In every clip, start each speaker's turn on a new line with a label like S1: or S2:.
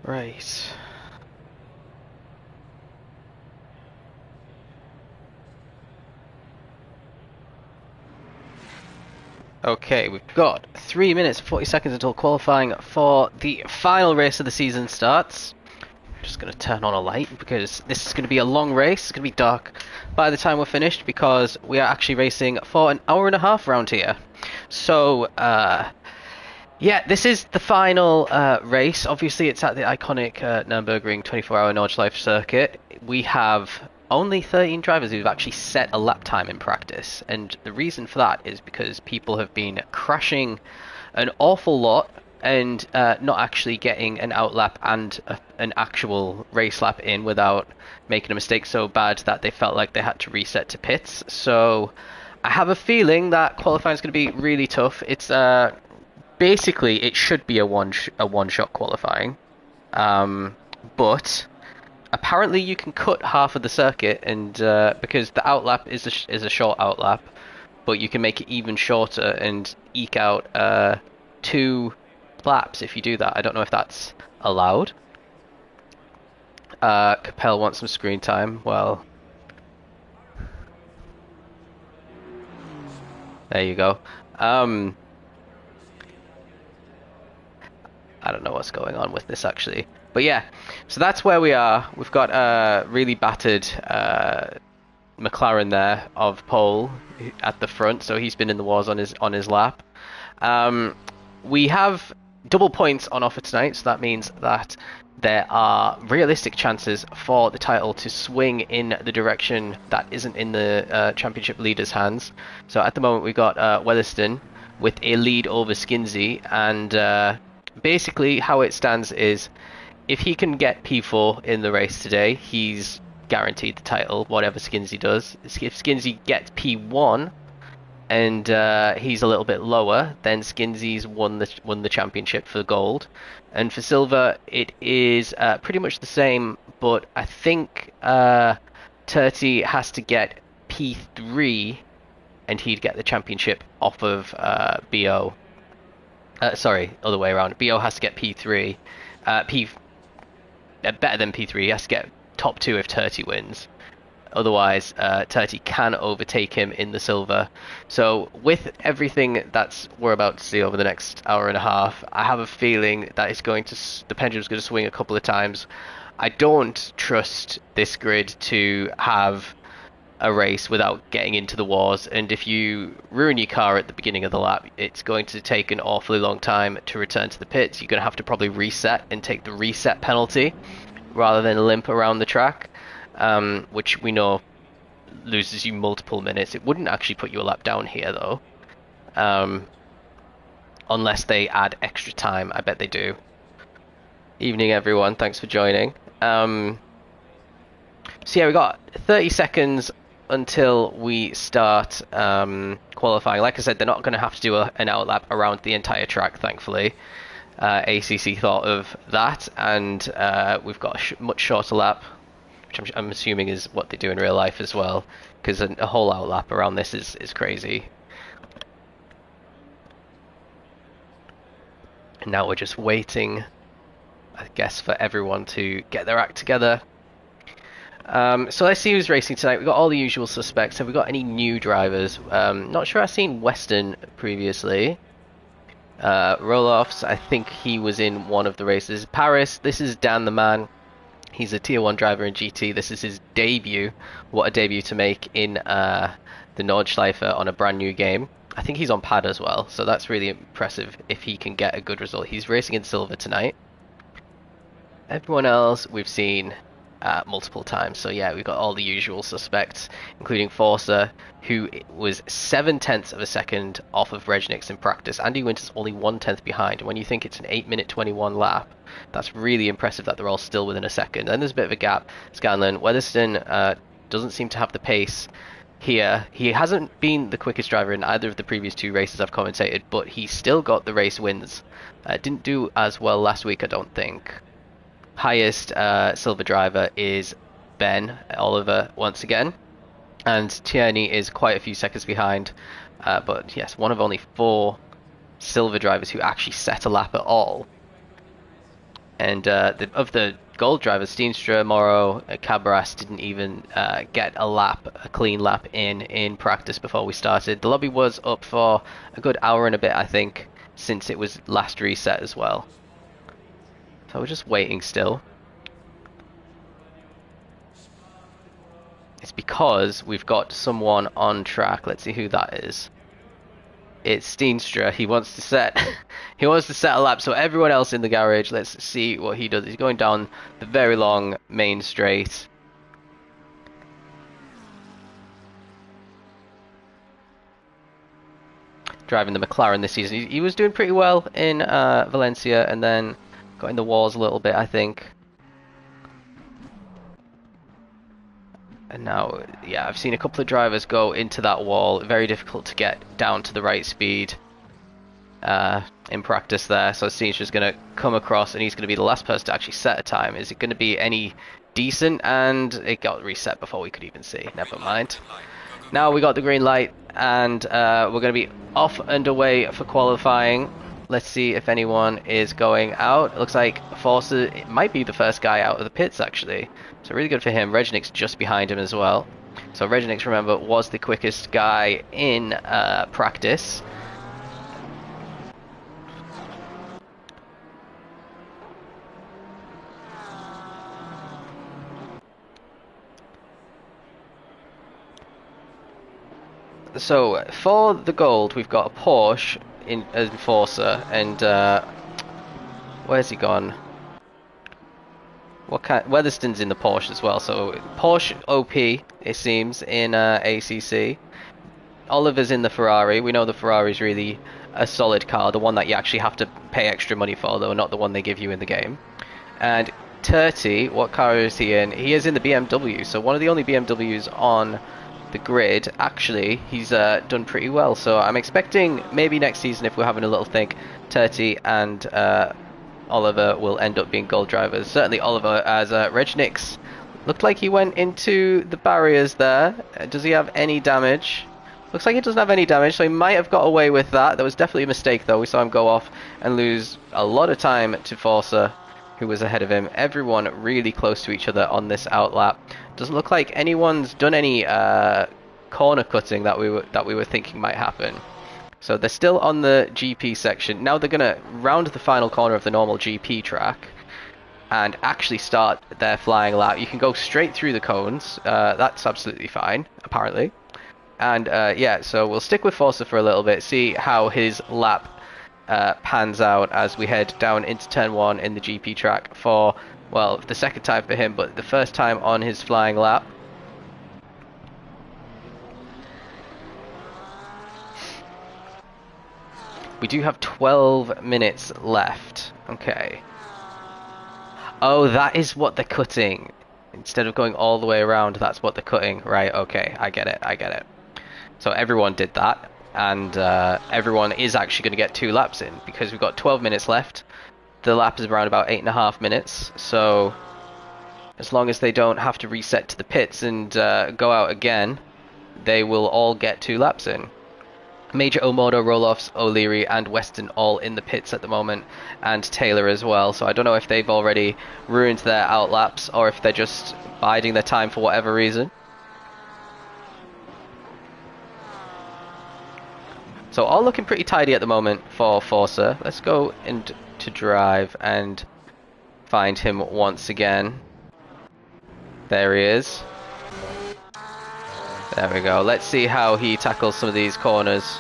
S1: Right. Okay, we've got 3 minutes and 40 seconds until qualifying for the final race of the season starts. Just going to turn on a light because this is going to be a long race. It's going to be dark by the time we're finished because we are actually racing for an hour and a half round here. So, yeah, this is the final race. Obviously, it's at the iconic Nürburgring 24-hour Nordschleife circuit. We have only 13 drivers who've actually set a lap time in practice, and the reason for that is because people have been crashing an awful lot and not actually getting an outlap and an actual race lap in without making a mistake so bad that they felt like they had to reset to pits. So I have a feeling that qualifying is going to be really tough. It's basically it should be a one shot qualifying, but apparently you can cut half of the circuit, and because the outlap is a short outlap, but you can make it even shorter and eke out 2 laps if you do that. I don't know if that's allowed. Capel wants some screen time. Well, there you go. I don't know what's going on with this actually. But yeah, so that's where we are. We've got a really battered McLaren there of pole at the front, so he's been in the wars on his lap. We have double points on offer tonight, so that means that there are realistic chances for the title to swing in the direction that isn't in the championship leader's hands. So at the moment we've got Weatherston with a lead over Skinsey, and basically how it stands is if he can get P4 in the race today, he's guaranteed the title, whatever Skinsey does. If Skinsey gets P1 and he's a little bit lower, then Skinsey's won the championship for gold. And for silver, it is pretty much the same, but I think Turty has to get P3 and he'd get the championship off of BO. Sorry, other way around. BO has to get P3. Better than P3. He has to get top 2 if Turty wins. Otherwise, Turty can overtake him in the silver. So with everything that's we're about to see over the next hour and a half, I have a feeling that the pendulum's going to swing a couple of times. I don't trust this grid to have a race without getting into the wars, and if you ruin your car at the beginning of the lap, it's going to take an awfully long time to return to the pits. You're going to have to probably reset and take the reset penalty rather than limp around the track, which we know loses you multiple minutes. It wouldn't actually put you a lap down here though, unless they add extra time. I bet they do. Evening everyone, thanks for joining. So yeah, we got 30 seconds until we start qualifying. Like I said, they're not going to have to do an outlap around the entire track, thankfully. ACC thought of that, and we've got a much shorter lap, which I'm assuming is what they do in real life as well, because a whole outlap around this is crazy. And now we're just waiting, I guess, for everyone to get their act together. So let's see who's racing tonight. We've got all the usual suspects. Have we got any new drivers? Not sure I've seen Weston previously. Roloffs, I think he was in one of the races. Paris, this is Dan the Man. He's a tier 1 driver in GT. This is his debut. What a debut to make in the Nordschleife on a brand new game. I think he's on pad as well, so that's really impressive if he can get a good result. He's racing in silver tonight. Everyone else we've seen multiple times. So yeah, we've got all the usual suspects, including Forcer, who was 0.7 of a second off of Regnick's in practice. Andy Winter's only 1/10 behind. When you think it's an 8-minute 21 lap, that's really impressive that they're all still within a second. Then there's a bit of a gap. Scanlon, Weatherston doesn't seem to have the pace here. He hasn't been the quickest driver in either of the previous 2 races I've commentated, but he still got the race wins. Didn't do as well last week, I don't think. Highest silver driver is Ben Oliver once again, and Tierney is quite a few seconds behind, but yes, one of only 4 silver drivers who actually set a lap at all. And of the gold drivers, Steenstra, Morrow, Cabras didn't even get a clean lap in practice before we started. The lobby was up for a good hour and a bit, I think, since it was last reset as well. So we're just waiting still. It's because we've got someone on track. Let's see who that is. It's Steenstra. He wants to set he wants to set a lap, so everyone else in the garage, let's see what he does. He's going down the very long main straight. Driving the McLaren this season. He was doing pretty well in Valencia, and then got in the walls a little bit, I think. And now, yeah, I've seen a couple of drivers go into that wall. Very difficult to get down to the right speed in practice there. So Steenstra's going to come across, and he's going to be the last person to actually set a time. Is it going to be any decent? And it got reset before we could even see. Never mind. Now we got the green light, and we're going to be off and away for qualifying. Let's see if anyone is going out. It looks like Forster might be the first guy out of the pits, actually. So really good for him. Regnick's just behind him as well. So Regnick, remember, was the quickest guy in practice. So for the gold, we've got a Porsche in Enforcer, and where's he gone? What kind? Weatherston's in the Porsche as well. So Porsche OP, it seems, in ACC. Oliver's in the Ferrari. We know the Ferrari's really a solid car, the one that you actually have to pay extra money for, though, not the one they give you in the game. And Turty, what car is he in? He is in the BMW. So one of the only BMWs on the grid. Actually, he's done pretty well. So I'm expecting maybe next season, if we're having a little think, Turty and Oliver will end up being gold drivers. Certainly Oliver, as Regnick's looked like he went into the barriers there. Does he have any damage? Looks like he doesn't have any damage, so he might have got away with that. That was definitely a mistake, though. We saw him go off and lose a lot of time to Forza, who was ahead of him. Everyone really close to each other on this outlap. Doesn't look like anyone's done any corner cutting that we were thinking might happen. So they're still on the GP section. Now they're going to round the final corner of the normal GP track and actually start their flying lap. You can go straight through the cones. That's absolutely fine, apparently. And yeah, so we'll stick with Forza for a little bit, see how his lap pans out as we head down into turn 1 in the GP track for, well, the second time for him, but the first time on his flying lap. We do have 12 minutes left. Okay. Oh, that is what they're cutting. Instead of going all the way around, that's what they're cutting. Right, okay. I get it. So everyone did that. And everyone is actually going to get 2 laps in, because we've got 12 minutes left. The lap is around about 8.5 minutes. So as long as they don't have to reset to the pits and go out again, they will all get 2 laps in. Major, Omodo, Roloffs, O'Leary and Weston all in the pits at the moment, and Taylor as well. So I don't know if they've already ruined their outlaps or if they're just biding their time for whatever reason. So all looking pretty tidy at the moment for Forza. Let's go into drive and find him once again. There he is. There we go. Let's see how he tackles some of these corners.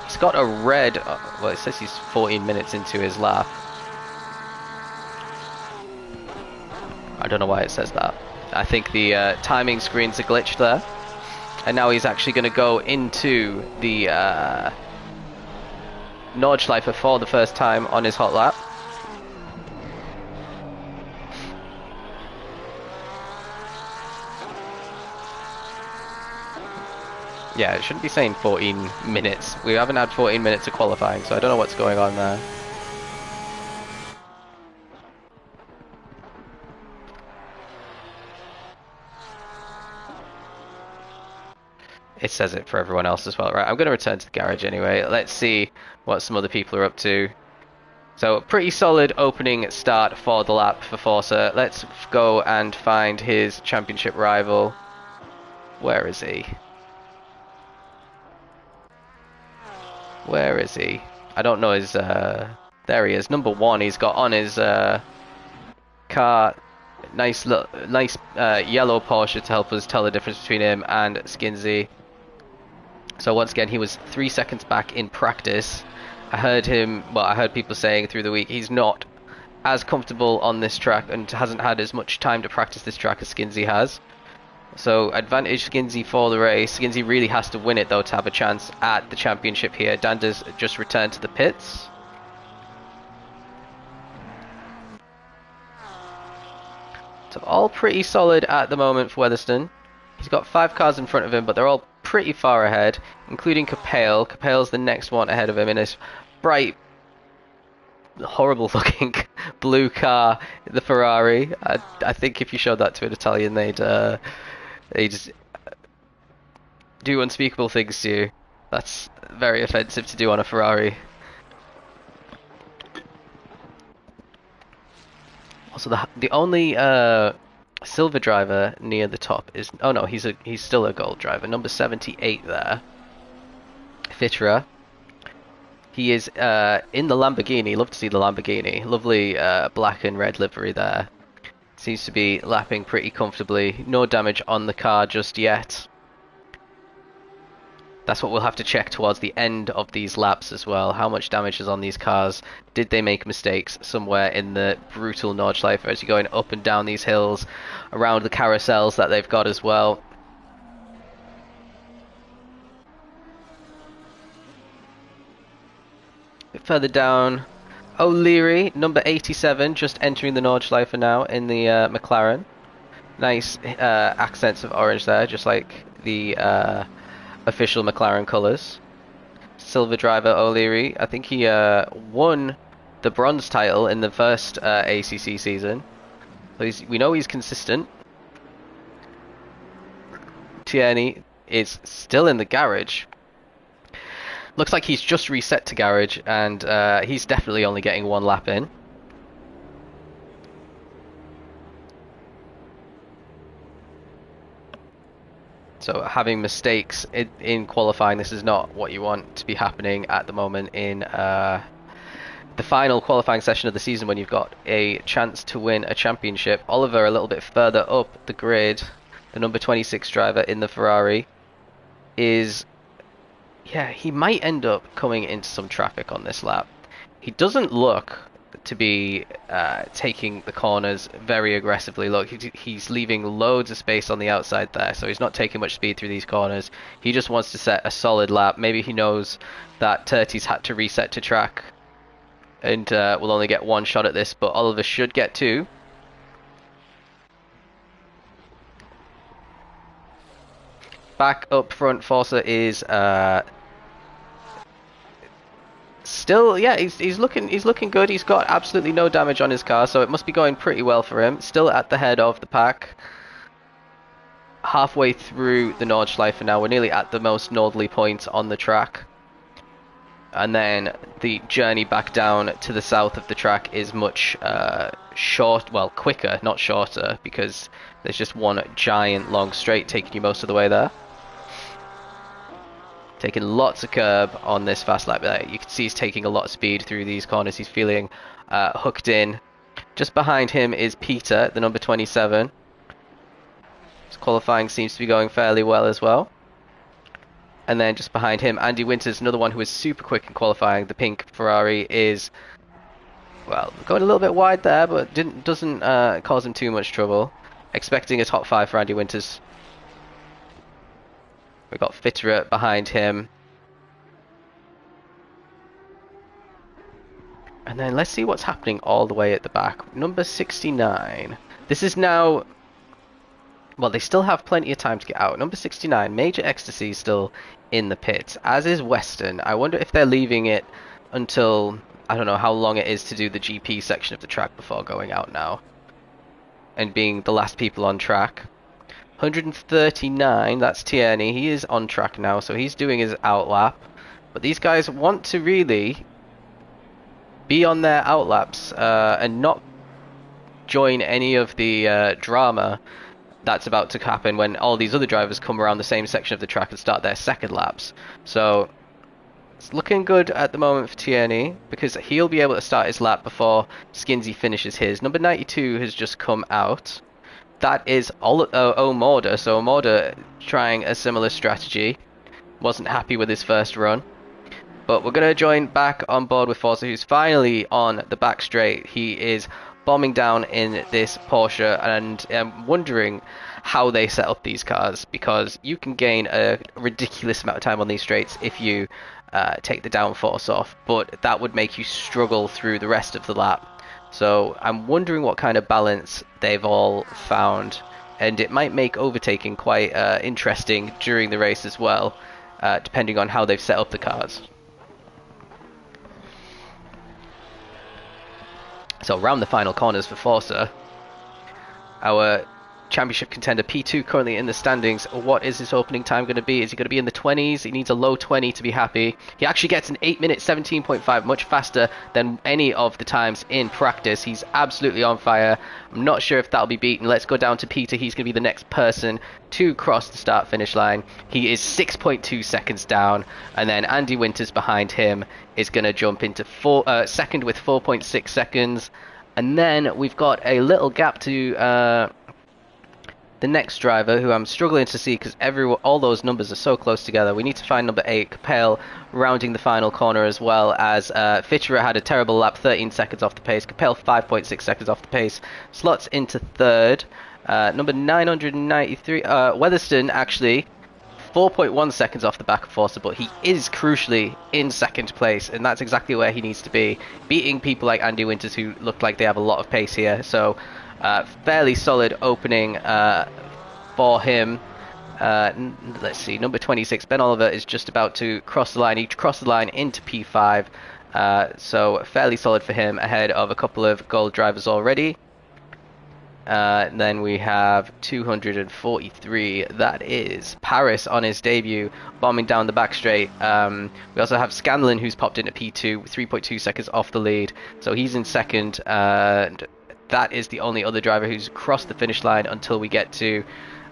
S1: He's got a red... well, it says he's 14 minutes into his lap. I don't know why it says that. I think the timing screen's a glitch there. And now he's actually going to go into the Nordschleife for the first time on his hot lap. Yeah, it shouldn't be saying 14 minutes. We haven't had 14 minutes of qualifying, so I don't know what's going on there. It says it for everyone else as well. Right, I'm going to return to the garage anyway. Let's see what some other people are up to. So pretty solid opening start for the lap for Forza. Let's go and find his championship rival. Where is he? Where is he? I don't know his... there he is. Number 1. He's got on his car nice yellow Porsche to help us tell the difference between him and Skinsey. So once again, he was 3 seconds back in practice. I heard people saying through the week he's not as comfortable on this track and hasn't had as much time to practice this track as Skinsey has. So advantage Skinsey for the race. Skinsey really has to win it though to have a chance at the championship here. Dander's just returned to the pits. So all pretty solid at the moment for Weatherston. He's got 5 cars in front of him, but they're all pretty far ahead, including Capale. Capale's the next one ahead of him in his bright, horrible looking blue car, the Ferrari. I think if you showed that to an Italian, they'd just do unspeakable things to you. That's very offensive to do on a Ferrari. Also, the only silver driver near the top is... Oh no, he's still a gold driver. Number 78 there. Fitterer. He is in the Lamborghini. Love to see the Lamborghini. Lovely black and red livery there. Seems to be lapping pretty comfortably. No damage on the car just yet. That's what we'll have to check towards the end of these laps as well. How much damage is on these cars? Did they make mistakes somewhere in the brutal Nordschleife as you're going up and down these hills, around the carousels that they've got as well? A bit further down, O'Leary, number 87, just entering the Nordschleife now in the McLaren. Nice accents of orange there, just like the official McLaren colours. Silver driver O'Leary. I think he won the bronze title in the first ACC season. So we know he's consistent. Tierney is still in the garage. Looks like he's just reset to garage, and he's definitely only getting 1 lap in. So having mistakes in qualifying, this is not what you want to be happening at the moment in the final qualifying session of the season when you've got a chance to win a championship. Oliver a little bit further up the grid, the number 26 driver in the Ferrari, is... Yeah, he might end up coming into some traffic on this lap. He doesn't look to be taking the corners very aggressively. Look, he's leaving loads of space on the outside there, so he's not taking much speed through these corners. He just wants to set a solid lap. Maybe he knows that Turty's had to reset to track and will only get 1 shot at this, but Oliver should get 2. Back up front, Forza is still, yeah, he's looking good. He's got absolutely no damage on his car, so it must be going pretty well for him. Still at the head of the pack. Halfway through the Nordschleife now. We're nearly at the most northerly point on the track. And then the journey back down to the south of the track is much quicker, not shorter, because there's just one giant long straight taking you most of the way there. Taking lots of curb on this fast lap there. You can see he's taking a lot of speed through these corners. He's feeling hooked in. Just behind him is Peter, the number 27. His qualifying seems to be going fairly well as well. And then just behind him, Andy Winters, another one who is super quick in qualifying. The pink Ferrari is, well, going a little bit wide there, but doesn't cause him too much trouble. Expecting a top 5 for Andy Winters. We've got Fitterer behind him. And then let's see what's happening all the way at the back. Number 69. This is now... Well, they still have plenty of time to get out. Number 69, Major Ecstasy, still in the pits, as is Western. I wonder if they're leaving it until... I don't know how long it is to do the GP section of the track before going out now. And being the last people on track. 139, that's Tierney. He is on track now, so he's doing his outlap. But these guys want to really be on their outlaps and not join any of the drama that's about to happen when all these other drivers come around the same section of the track and start their second laps. So it's looking good at the moment for Tierney because he'll be able to start his lap before Skinsey finishes his. Number 92 has just come out. That is Omoda. So Omoda trying a similar strategy. Wasn't happy with his first run. But we're going to join back on board with Forza, who's finally on the back straight. He is bombing down in this Porsche, and I'm wondering how they set up these cars, because you can gain a ridiculous amount of time on these straights if you take the downforce off, but that would make you struggle through the rest of the lap. So I'm wondering what kind of balance they've all found, and it might make overtaking quite interesting during the race as well, depending on how they've set up the cars. So around the final corners for Forza, our championship contender P2 currently in the standings. What is his opening time going to be? Is he going to be in the 20s? He needs a low 20 to be happy. He actually gets an 8 minute 17.5, much faster than any of the times in practice. He's absolutely on fire. I'm not sure if that'll be beaten. Let's go down to Peter. He's going to be the next person to cross the start finish line. He is 6.2 seconds down, and then Andy Winters behind him is going to jump into second with 4.6 seconds, and then we've got a little gap to the next driver, who I'm struggling to see because all those numbers are so close together. We need to find number 8, Capel, rounding the final corner, as well as Fitcherer had a terrible lap, 13 seconds off the pace. Capel 5.6 seconds off the pace, slots into third. Number 993, Weatherston, actually 4.1 seconds off the back of Forster, but he is crucially in second place, and that's exactly where he needs to be, beating people like Andy Winters, who look like they have a lot of pace here. So fairly solid opening for him. Let's see, number 26, Ben Oliver, is just about to cross the line. He crossed the line into P5, so fairly solid for him, ahead of a couple of gold drivers already. Then we have 243, that is Paris on his debut, bombing down the back straight. We also have Scanlon, who's popped into P2, 3.2 seconds off the lead, so he's in second, and that is the only other driver who's crossed the finish line until we get to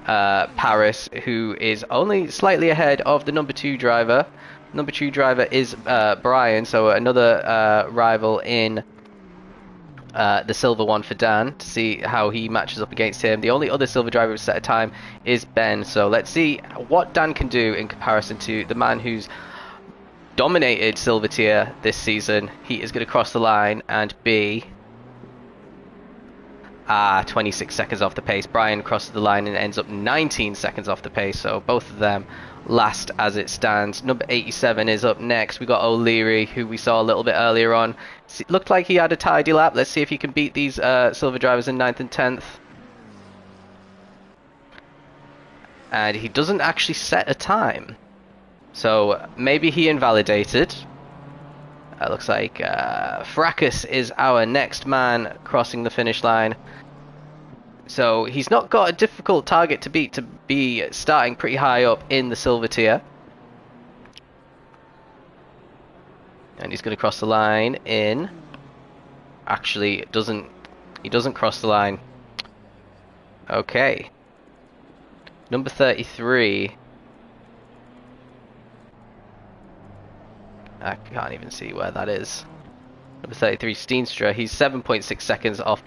S1: Paris, who is only slightly ahead of the number 2 driver. Number 2 driver is Brian, so another rival in the silver one for Dan, to see how he matches up against him. The only other silver driver who's set a time is Ben, so let's see what Dan can do in comparison to the man who's dominated silver tier this season. He is going to cross the line and be 26 seconds off the pace. Brian crosses the line and ends up 19 seconds off the pace, so both of them last as it stands. Number 87 is up next. We got O'Leary, who we saw a little bit earlier on. It looked like he had a tidy lap. Let's see if he can beat these silver drivers in 9th and 10th. And he doesn't actually set a time, so maybe he invalidated. Looks like Fracas is our next man crossing the finish line. So he's not got a difficult target to beat, to be starting pretty high up in the silver tier. And he's going to cross the line in... Actually, he doesn't cross the line. Okay. Number 33... I can't even see where that is. Number 33, Steenstra. He's 7.6 seconds off,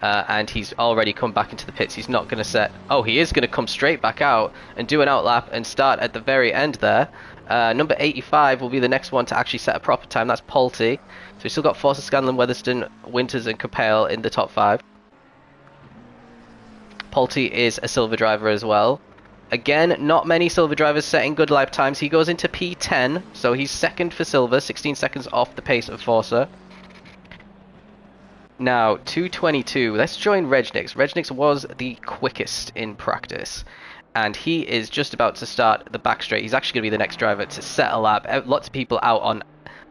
S1: and he's already come back into the pits. He's not going to set... Oh, he is going to come straight back out and do an outlap and start at the very end there. Number 85 will be the next one to actually set a proper time. That's Polty. So we've still got Forster, Scanlon, Weatherston, Winters and Capel in the top 5. Polty is a silver driver as well. Again, not many silver drivers setting good lap times. He goes into P10, so he's second for silver, 16 seconds off the pace of Forza. Now, 222. Let's join Regnix. Regnix was the quickest in practice, and he is just about to start the back straight. He's actually going to be the next driver to set a lap. Lots of people out on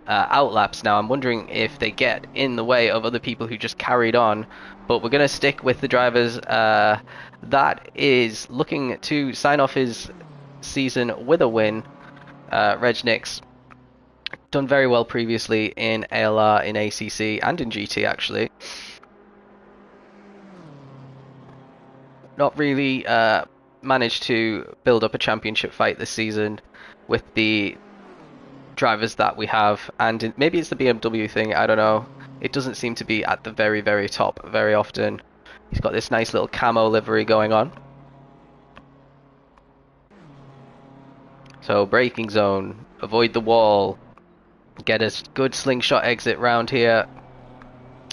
S1: outlaps now. I'm wondering if they get in the way of other people who just carried on, but we're going to stick with the drivers that is looking to sign off his season with a win. Regnix done very well previously in ALR, in ACC, and in GT actually. Not really managed to build up a championship fight this season with the drivers that we have, and maybe it's the BMW thing, I don't know. It doesn't seem to be at the very, very top very often. He's got this nice little camo livery going on. So braking zone, avoid the wall, get a good slingshot exit round here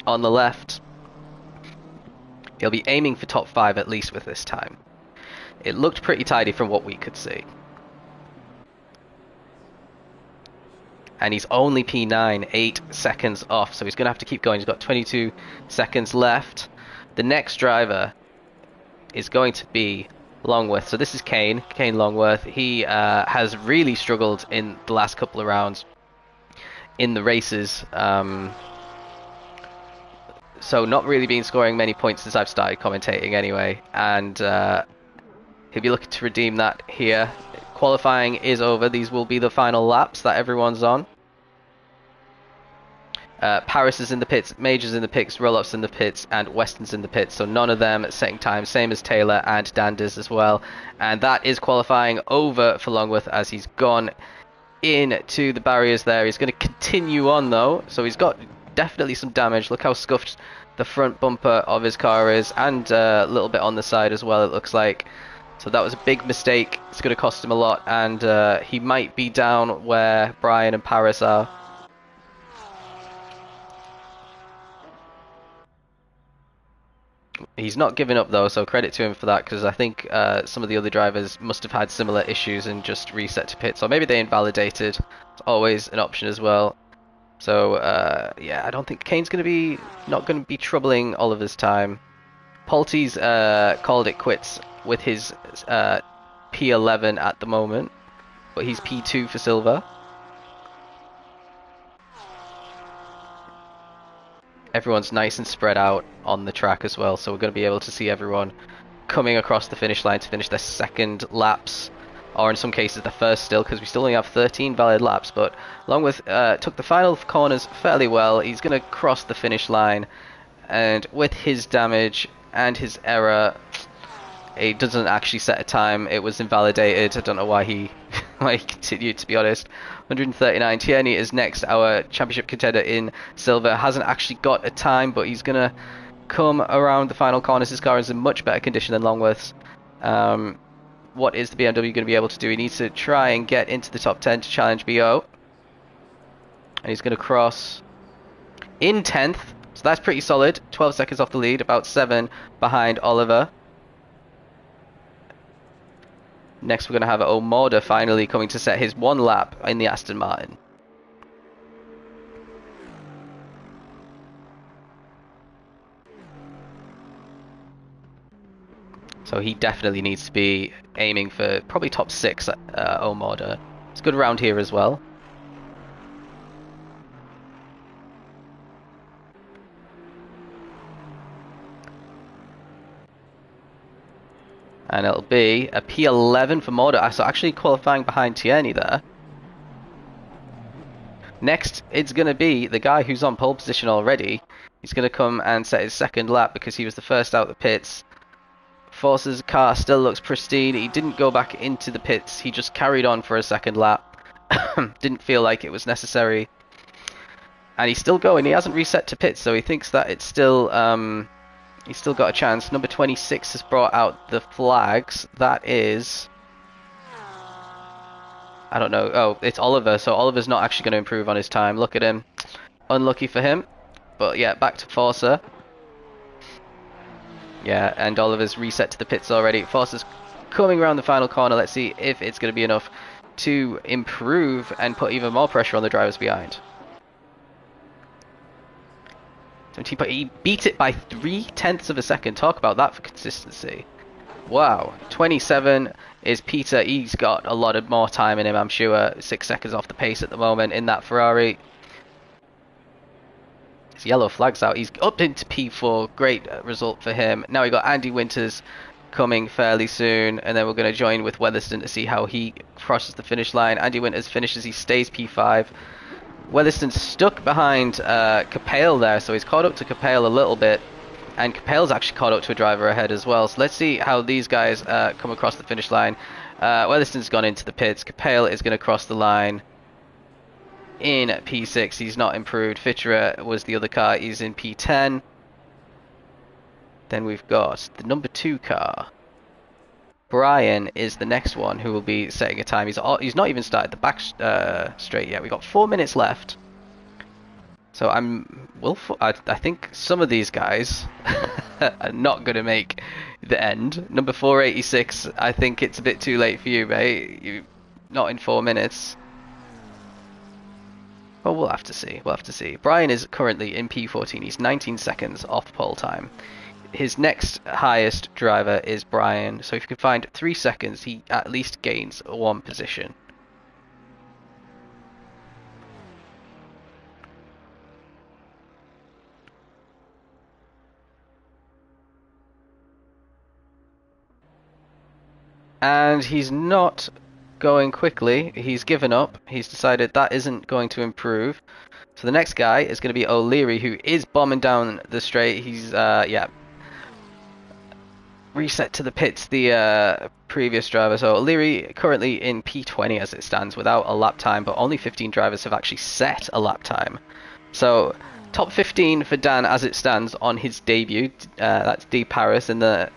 S1: on the left. He'll be aiming for top 5 at least with this time. It looked pretty tidy from what we could see. And he's only P9, 8 seconds off, so he's going to have to keep going. He's got 22 seconds left. The next driver is going to be Longworth. So this is Kane Longworth. He has really struggled in the last couple of rounds in the races. So not really been scoring many points since I've started commentating anyway. And he'll be looking to redeem that here. Qualifying is over. These will be the final laps that everyone's on. Paris is in the pits, Major's in the pits, Roloff's in the pits, and Weston's in the pits. So none of them setting time, same as Taylor and Danders as well. And that is qualifying over for Longworth as he's gone into the barriers there. He's going to continue on though, so he's got definitely some damage. Look how scuffed the front bumper of his car is, and a little bit on the side as well, it looks like. So that was a big mistake. It's going to cost him a lot, and he might be down where Brian and Paris are. He's not giving up though, so credit to him for that, because I think some of the other drivers must have had similar issues and just reset to pits, or maybe they invalidated. It's always an option as well. So yeah, I don't think Kane's not going to be troubling Oliver's time. Polti's called it quits with his P11 at the moment, but he's P2 for silver. Everyone's nice and spread out on the track as well, so we're going to be able to see everyone coming across the finish line to finish their second laps, or in some cases the first still, because we still only have 13 valid laps. But Longworth took the final corners fairly well. He's going to cross the finish line, and with his damage and his error, it doesn't actually set a time. It was invalidated. I don't know why he continued, to be honest. 139. Tierney is next, our championship contender in silver. Hasn't actually got a time, but he's going to come around the final corners. His car is in much better condition than Longworth's. What is the BMW going to be able to do? He needs to try and get into the top 10 to challenge BO. And he's going to cross in 10th. So that's pretty solid. 12 seconds off the lead, about 7 behind Oliver. Next we're going to have Omoda finally coming to set his one lap in the Aston Martin. So he definitely needs to be aiming for probably top 6 at Omoda. It's a good round here as well. And it'll be a P11 for Moda. So actually qualifying behind Tierney there. Next, it's going to be the guy who's on pole position already. He's going to come and set his second lap because he was the first out the pits. Force's car still looks pristine. He didn't go back into the pits. He just carried on for a second lap. Didn't feel like it was necessary. And he's still going. He hasn't reset to pits, so he thinks that it's still... he's still got a chance. Number 26 has brought out the flags. That is... I don't know. Oh, it's Oliver. So Oliver's not actually going to improve on his time. Look at him. Unlucky for him. But yeah, back to Forza. Yeah, and Oliver's reset to the pits already. Forza's coming around the final corner. Let's see if it's going to be enough to improve and put even more pressure on the drivers behind. He beat it by 0.3 of a second. Talk about that for consistency. Wow. 27 is Peter. He's got a lot of more time in him, I'm sure. 6 seconds off the pace at the moment in that Ferrari. His yellow flag's out. He's up into P4. Great result for him. Now we got Andy Winters coming fairly soon, and then we're going to join with Weatherston to see how he crosses the finish line. Andy Winters finishes. He stays P5. Weatherston's stuck behind Capale there, so he's caught up to Capale a little bit. And Capale's actually caught up to a driver ahead as well. So let's see how these guys come across the finish line. Weatherston's gone into the pits. Capale is going to cross the line in P6. He's not improved. Fitcherer was the other car. He's in P10. Then we've got the number 2 car. Brian is the next one who will be setting a time. He's not even started the back straight yet. We've got 4 minutes left. So I think some of these guys are not going to make the end. Number 486, I think it's a bit too late for you, mate. Not in 4 minutes. Well, we'll have to see. We'll have to see. Brian is currently in P14. He's 19 seconds off pole time. His next highest driver is Brian. So if you can find 3 seconds, he at least gains 1 position. And he's not going quickly. He's given up. He's decided that isn't going to improve. So the next guy is going to be O'Leary, who is bombing down the straight. He's, yeah, reset to the pits, the previous driver. So O'Leary currently in P20 as it stands without a lap time, but only 15 drivers have actually set a lap time. So top 15 for Dan as it stands on his debut. That's D Paris in the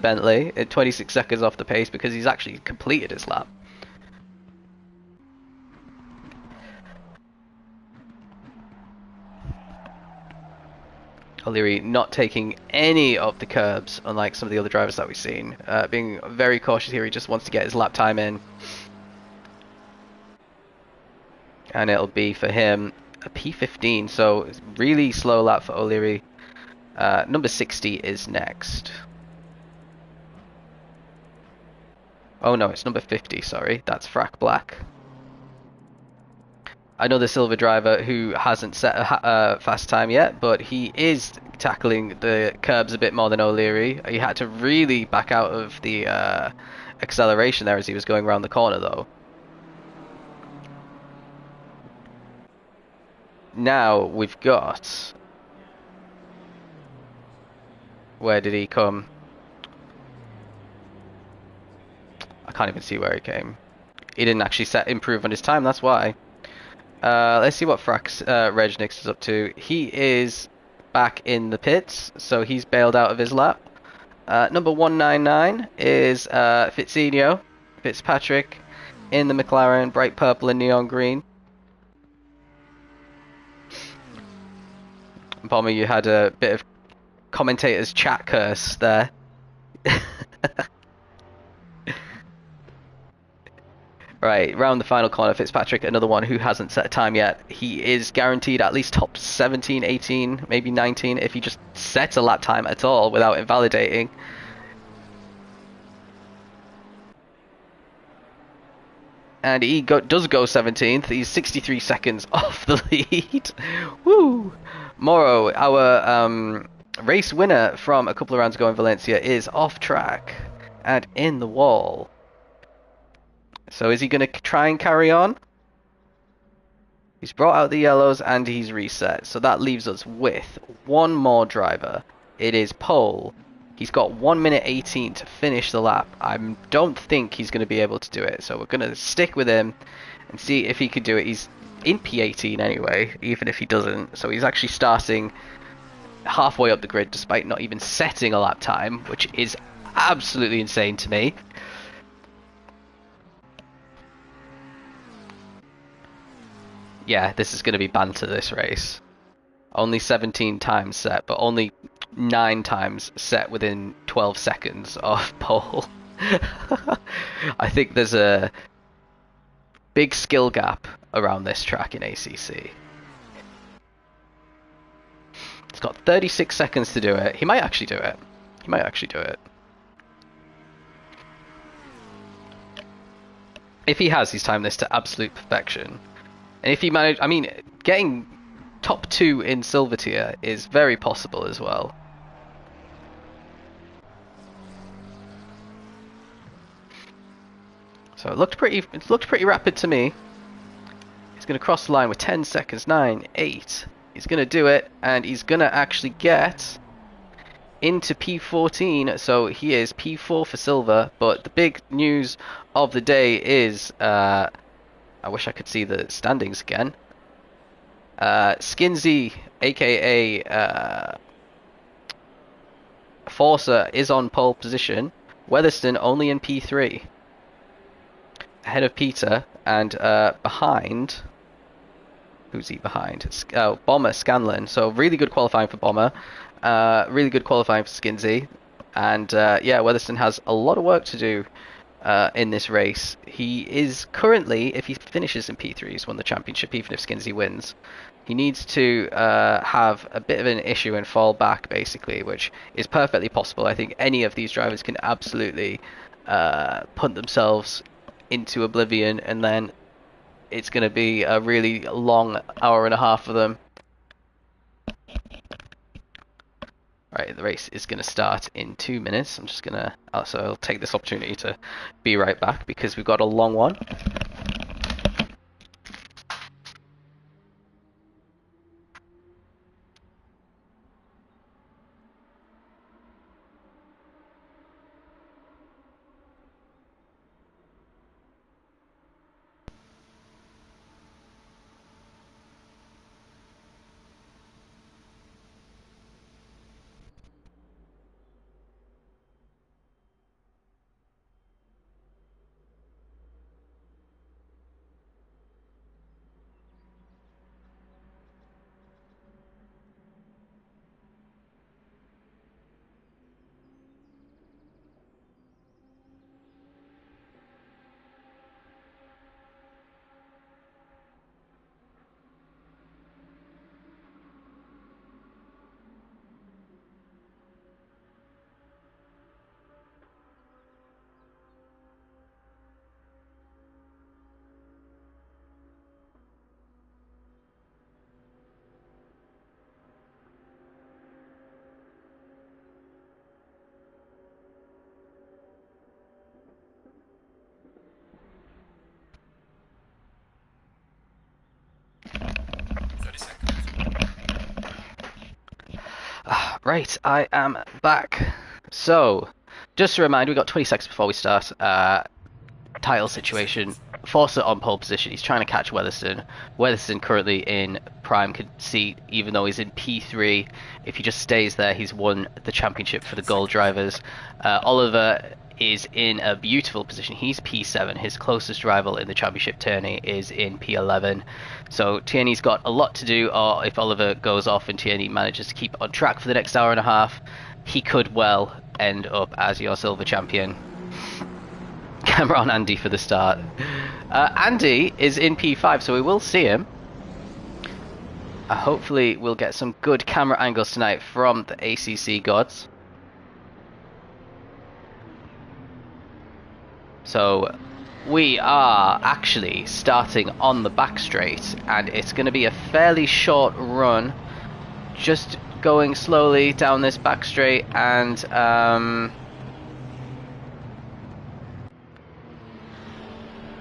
S1: Bentley at 26 seconds off the pace because he's actually completed his lap. O'Leary not taking any of the curbs, unlike some of the other drivers that we've seen. Being very cautious here, he just wants to get his lap time in. And it'll be for him a P15, so really slow lap for O'Leary. Number 60 is next. Oh no, it's number 50, sorry. That's Frack Black. Another silver driver who hasn't set a fast time yet, but he is tackling the curbs a bit more than O'Leary. He had to really back out of the acceleration there as he was going around the corner though. Now we've got... Where did he come? I can't even see where he came. He didn't actually improve on his time, that's why. Let's see what Frax Regnix is up to. He is back in the pits, so he's bailed out of his lap. Number 199 is Fitzpatrick in the McLaren, bright purple and neon green. Bomber, you had a bit of commentator's chat curse there. Right, round the final corner, Fitzpatrick, another one who hasn't set a time yet. He is guaranteed at least top 17, 18, maybe 19 if he just sets a lap time at all without invalidating. And he does go 17th. He's 63 seconds off the lead. Woo! Morrow, our race winner from a couple of rounds ago in Valencia, is off track and in the wall. So is he going to try and carry on? He's brought out the yellows and he's reset. So that leaves us with one more driver. It is Pole. He's got 1 minute 18 to finish the lap. I don't think he's going to be able to do it. So we're going to stick with him and see if he could do it. He's in P18 anyway, even if he doesn't. So he's actually starting halfway up the grid despite not even setting a lap time, which is absolutely insane to me. Yeah, this is going to be banter, this race. Only 17 times set, but only 9 times set within 12 seconds of pole. I think there's a big skill gap around this track in ACC. It's got 36 seconds to do it. He might actually do it. He might actually do it. If he has, he's timed this to absolute perfection. And if he managed, I mean, getting top 2 in silver tier is very possible as well. So it looked pretty rapid to me. He's going to cross the line with 10 seconds. 9, 8. He's going to do it, and he's going to actually get into P14, so he is P4 for silver. But the big news of the day is, I wish I could see the standings again. Skinsy, aka Forza, is on pole position. Weatherston only in P3, ahead of Peter, and behind. Who's he behind? Bomber Scanlon. So really good qualifying for Bomber. Really good qualifying for Skinsy. And yeah, Weatherston has a lot of work to do in this race. He is currently, if he finishes in P3, he's won the championship, even if Skinsy wins. He needs to have a bit of an issue and fall back, basically, which is perfectly possible. I think any of these drivers can absolutely punt themselves into oblivion, and then it's going to be a really long hour and a half for them. Right, the race is going to start in 2 minutes. I'm just going to, so I'll take this opportunity to be right back because we've got a long one. Right, I am back. So, just a reminder, we've got 20 seconds before we start. Title situation. Forza on pole position. He's trying to catch Weatherston. Weatherston currently in prime seat, even though he's in P3. If he just stays there, he's won the championship for the gold drivers. Oliver is in a beautiful position. He's P7. His closest rival in the championship tourney is in P11. So Tierney's got a lot to do, or if Oliver goes off and Tierney manages to keep on track for the next hour and a half, he could well end up as your silver champion. Camera on Andy for the start. Andy is in P5, so we will see him. Hopefully we'll get some good camera angles tonight from the ACC gods. So we are actually starting on the back straight, and it's going to be a fairly short run, just going slowly down this back straight, and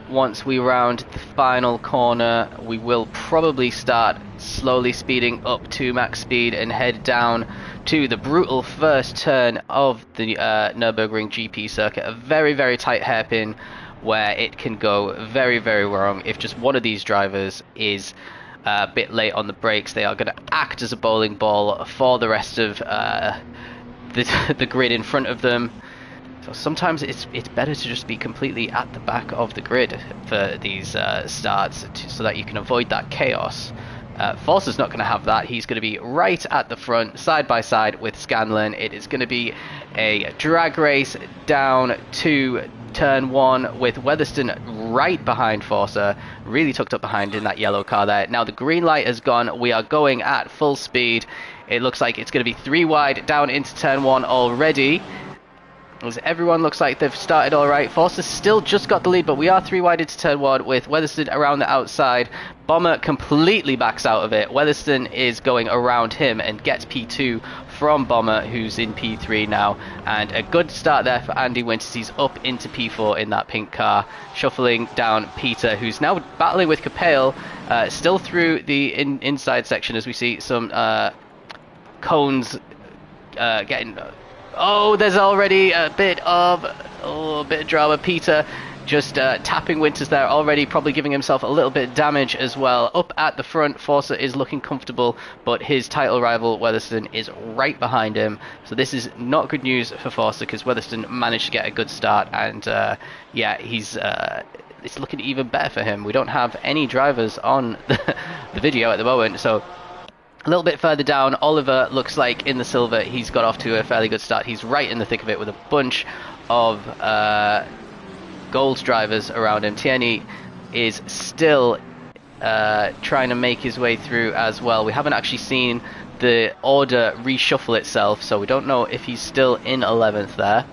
S1: once we round the final corner, we will probably start slowly speeding up to max speed and head down to the brutal first turn of the Nürburgring GP circuit. A very, very tight hairpin where it can go very, very wrong. If just one of these drivers is a bit late on the brakes, they are going to act as a bowling ball for the rest of the grid in front of them. So sometimes it's better to just be completely at the back of the grid for these starts, so that you can avoid that chaos. Forcer's not going to have that. He's going to be right at the front, side by side with Scanlon. It is going to be a drag race down to turn 1 with Weatherston right behind Forcer, really tucked up behind in that yellow car there. Now the green light has gone. We are going at full speed. It looks like it's going to be 3 wide down into turn 1 already. As everyone looks like they've started all right. Forster's still just got the lead, but we are 3 wide into turn 1 with Weatherston around the outside. Bomber completely backs out of it. Weatherston is going around him and gets P2 from Bomber, who's in P3 now. And a good start there for Andy Winters. He's up into P4 in that pink car, shuffling down Peter, who's now battling with Capale, still through the inside section as we see some cones getting... Oh, there's already a bit of drama. Peter just tapping Winters there already, probably giving himself a little bit of damage as well. Up at the front, Forster is looking comfortable, but his title rival Weatherston is right behind him. So this is not good news for Forster, because Weatherston managed to get a good start, and yeah, it's looking even better for him. We don't have any drivers on the video at the moment, so a little bit further down, Oliver looks like in the silver. He's got off to a fairly good start. He's right in the thick of it with a bunch of gold drivers around him. Tierney is still trying to make his way through as well. We haven't actually seen the order reshuffle itself, so we don't know if he's still in 11th there.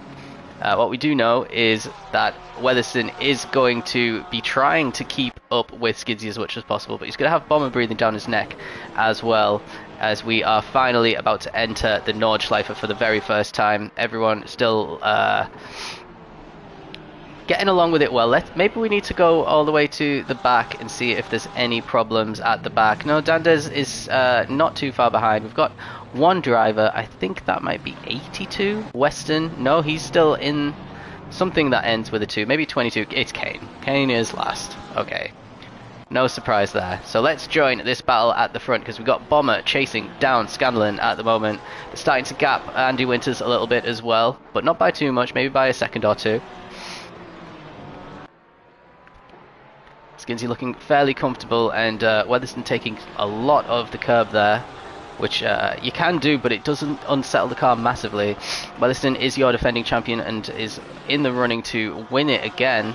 S1: What we do know is that Weatherston is going to be trying to keep up with Skidsy as much as possible, but he's going to have Bomber breathing down his neck as well, as we are finally about to enter the Nordschleife for the very first time. Everyone still getting along with it well. Maybe we need to go all the way to the back and see if there's any problems at the back. No, Dandes is not too far behind. We've got one driver. I think that might be 82. Weston. No, he's still in something that ends with a 2. Maybe 22. It's Kane. Kane is last. Okay. No surprise there. So let's join this battle at the front, because we've got Bomber chasing down Scanlon at the moment. They're starting to gap Andy Winters a little bit as well, but not by too much. Maybe by a second or two. Skinsey looking fairly comfortable, and Weatherston taking a lot of the curb there, which you can do, but it doesn't unsettle the car massively. Weatherston is your defending champion and is in the running to win it again.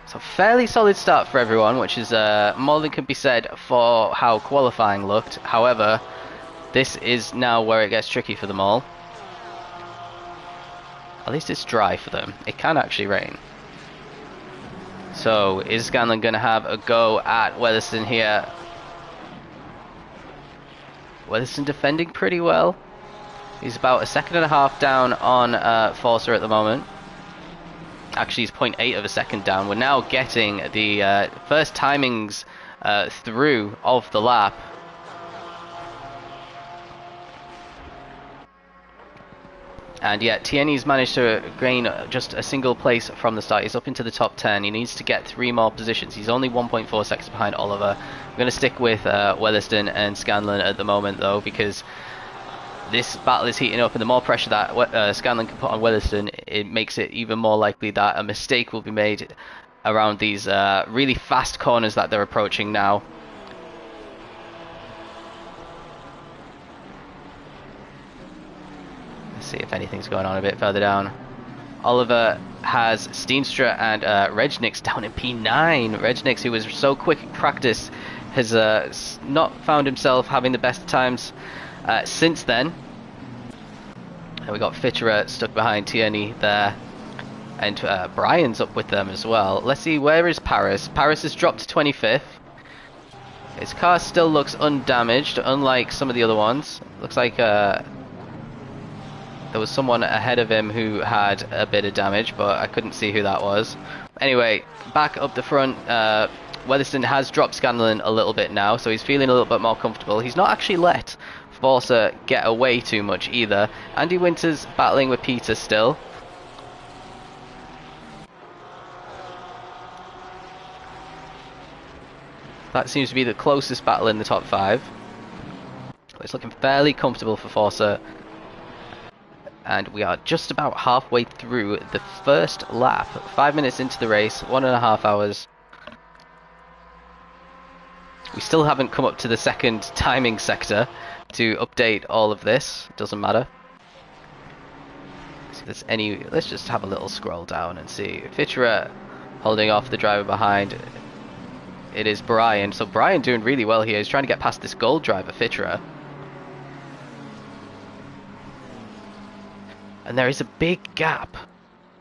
S1: So fairly solid start for everyone, which is more than can be said for how qualifying looked. However, this is now where it gets tricky for them all. At least it's dry for them. It can actually rain. So is Scanlon going to have a go at Weatherston here? Weatherston defending pretty well. He's about a second and a half down on Forster at the moment. Actually, he's 0.8 of a second down. We're now getting the first timings through of the lap. And yeah, Tierney's managed to gain just a single place from the start. He's up into the top 10. He needs to get 3 more positions. He's only 1.4 seconds behind Oliver. I'm going to stick with Weatherston and Scanlon at the moment, though, because this battle is heating up, and the more pressure that Scanlon can put on Weatherston, it makes it even more likely that a mistake will be made around these really fast corners that they're approaching now. See if anything's going on a bit further down. Oliver has Steenstra and Regnix down in P9. Regnix, who was so quick in practice, has not found himself having the best times since then. And we got Fitterer stuck behind Tierney there, and Brian's up with them as well. Let's see, where is Paris? Paris has dropped to 25th. His car still looks undamaged, unlike some of the other ones. Looks like there was someone ahead of him who had a bit of damage, but I couldn't see who that was. Anyway, back up the front, Weatherston has dropped Scanlon a little bit now, so he's feeling a little bit more comfortable. He's not actually let Forster get away too much either. Andy Winters battling with Peter still. That seems to be the closest battle in the top 5. It's looking fairly comfortable for Forster. And we are just about halfway through the first lap. 5 minutes into the race, 1.5 hours. We still haven't come up to the second timing sector to update all of this. Doesn't matter. See if there's any. Let's just have a little scroll down and see. Fitterer holding off the driver behind. It is Brian. So Brian doing really well here. He's trying to get past this gold driver, Fitterer. And there is a big gap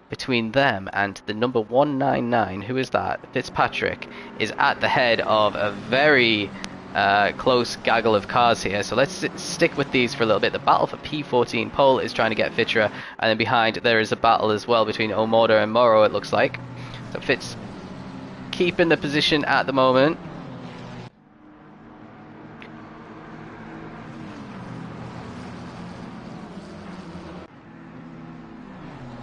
S1: between them and the number 199. Who is that? Fitzpatrick is at the head of a very close gaggle of cars here. So let's stick with these for a little bit. The battle for P14. Pole is trying to get Fitra, and then behind there is a battle as well between Omoda and Morrow, it looks like. So Fitz keeping the position at the moment.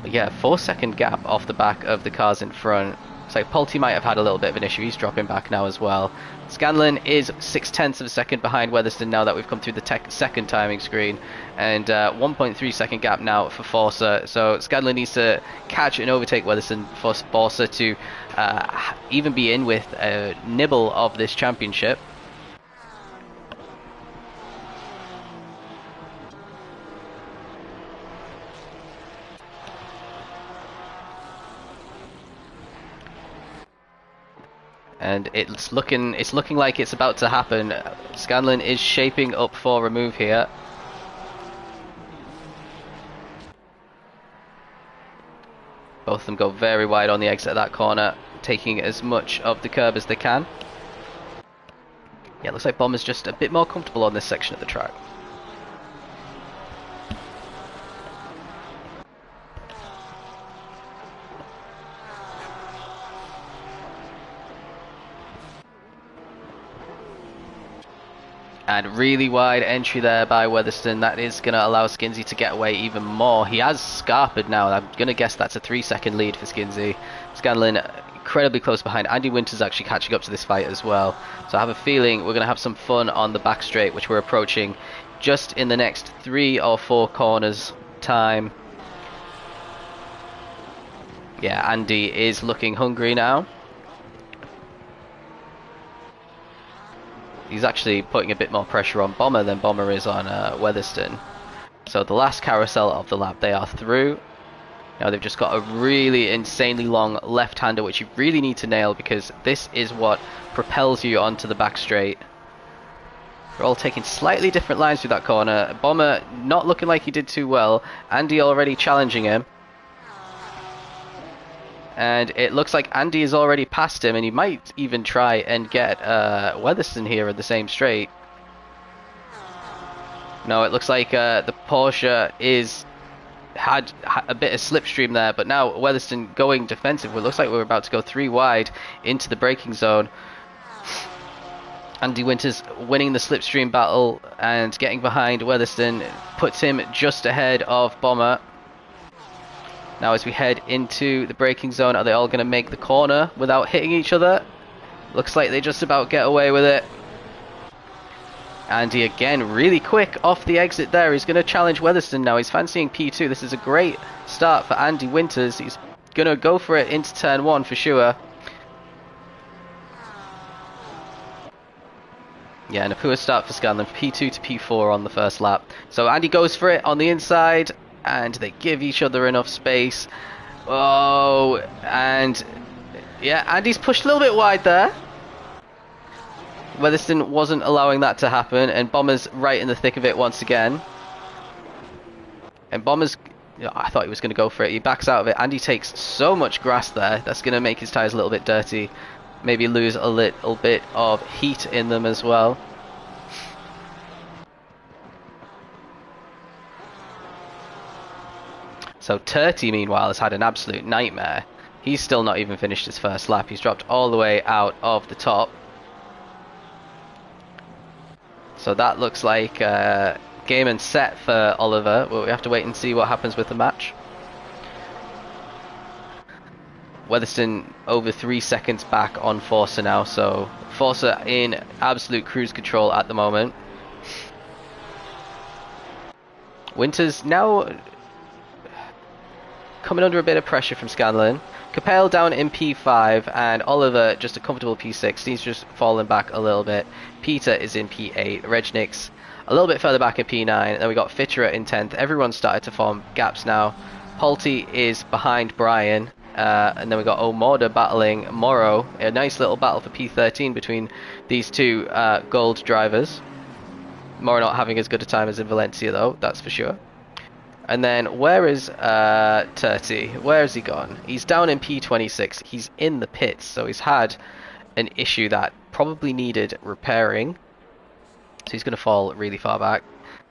S1: But yeah, 4-second gap off the back of the cars in front. So Polti might have had a little bit of an issue. He's dropping back now as well. Scanlon is 0.6 of a second behind Weatherston now that we've come through the second timing screen. And 1.3 second gap now for Forza. So Scanlon needs to catch and overtake Weatherston for Forza to even be in with a nibble of this championship. And it's looking like it's about to happen. Scanlon is shaping up for a move here. Both of them go very wide on the exit of that corner, taking as much of the curb as they can. Yeah, it looks like Bomber's just a bit more comfortable on this section of the track. And really wide entry there by Weatherston. That is going to allow Skinsey to get away even more. He has scarpered now. I'm going to guess that's a 3-second lead for Skinsey. Scanlon incredibly close behind. Andy Winters actually catching up to this fight as well. So I have a feeling we're going to have some fun on the back straight, which we're approaching just in the next 3 or 4 corners time. Yeah, Andy is looking hungry now. He's actually putting a bit more pressure on Bomber than Bomber is on Weatherston. So the last carousel of the lap, they are through. Now they've just got a really insanely long left-hander, which you really need to nail, because this is what propels you onto the back straight. We're all taking slightly different lines through that corner. Bomber not looking like he did too well. Andy already challenging him. And it looks like Andy is already past him, and he might even try and get Weatherston here at the same straight. No, it looks like the Porsche had a bit of slipstream there, but now Weatherston going defensive. It looks like we're about to go 3 wide into the braking zone. Andy Winters winning the slipstream battle and getting behind Weatherston puts him just ahead of Bomber. Now as we head into the braking zone, are they all going to make the corner without hitting each other? Looks like they just about get away with it. Andy again really quick off the exit there. He's going to challenge Weatherston now. He's fancying P2. This is a great start for Andy Winters. He's going to go for it into turn 1 for sure. Yeah, and a poor start for Scanlon. P2 to P4 on the first lap. So Andy goes for it on the inside, and they give each other enough space. Oh, and yeah, Andy's pushed a little bit wide there. Weatherston wasn't allowing that to happen, and Bomber's right in the thick of it once again. And Bomber's, I thought he was going to go for it. He backs out of it. Andy takes so much grass there. That's going to make his tyres a little bit dirty. Maybe lose a little bit of heat in them as well. So Turty, meanwhile, has had an absolute nightmare. He's still not even finished his first lap. He's dropped all the way out of the top. So that looks like game and set for Oliver. Well, we have to wait and see what happens with the match. Weatherston over 3 seconds back on Forza now. So Forza in absolute cruise control at the moment. Winters now coming under a bit of pressure from Scanlon. Capel down in P5, and Oliver just a comfortable P6. He's just fallen back a little bit. Peter is in P8. Regnick's a little bit further back in P9. And then we got Fitterer in 10th. Everyone's started to form gaps now. Polti is behind Brian. And then we got Omoda battling Morrow. A nice little battle for P13 between these two gold drivers. Morrow not having as good a time as in Valencia, though, that's for sure. And then where is Turty? Where has he gone? He's down in P26. He's in the pits, so he's had an issue that probably needed repairing. So he's going to fall really far back.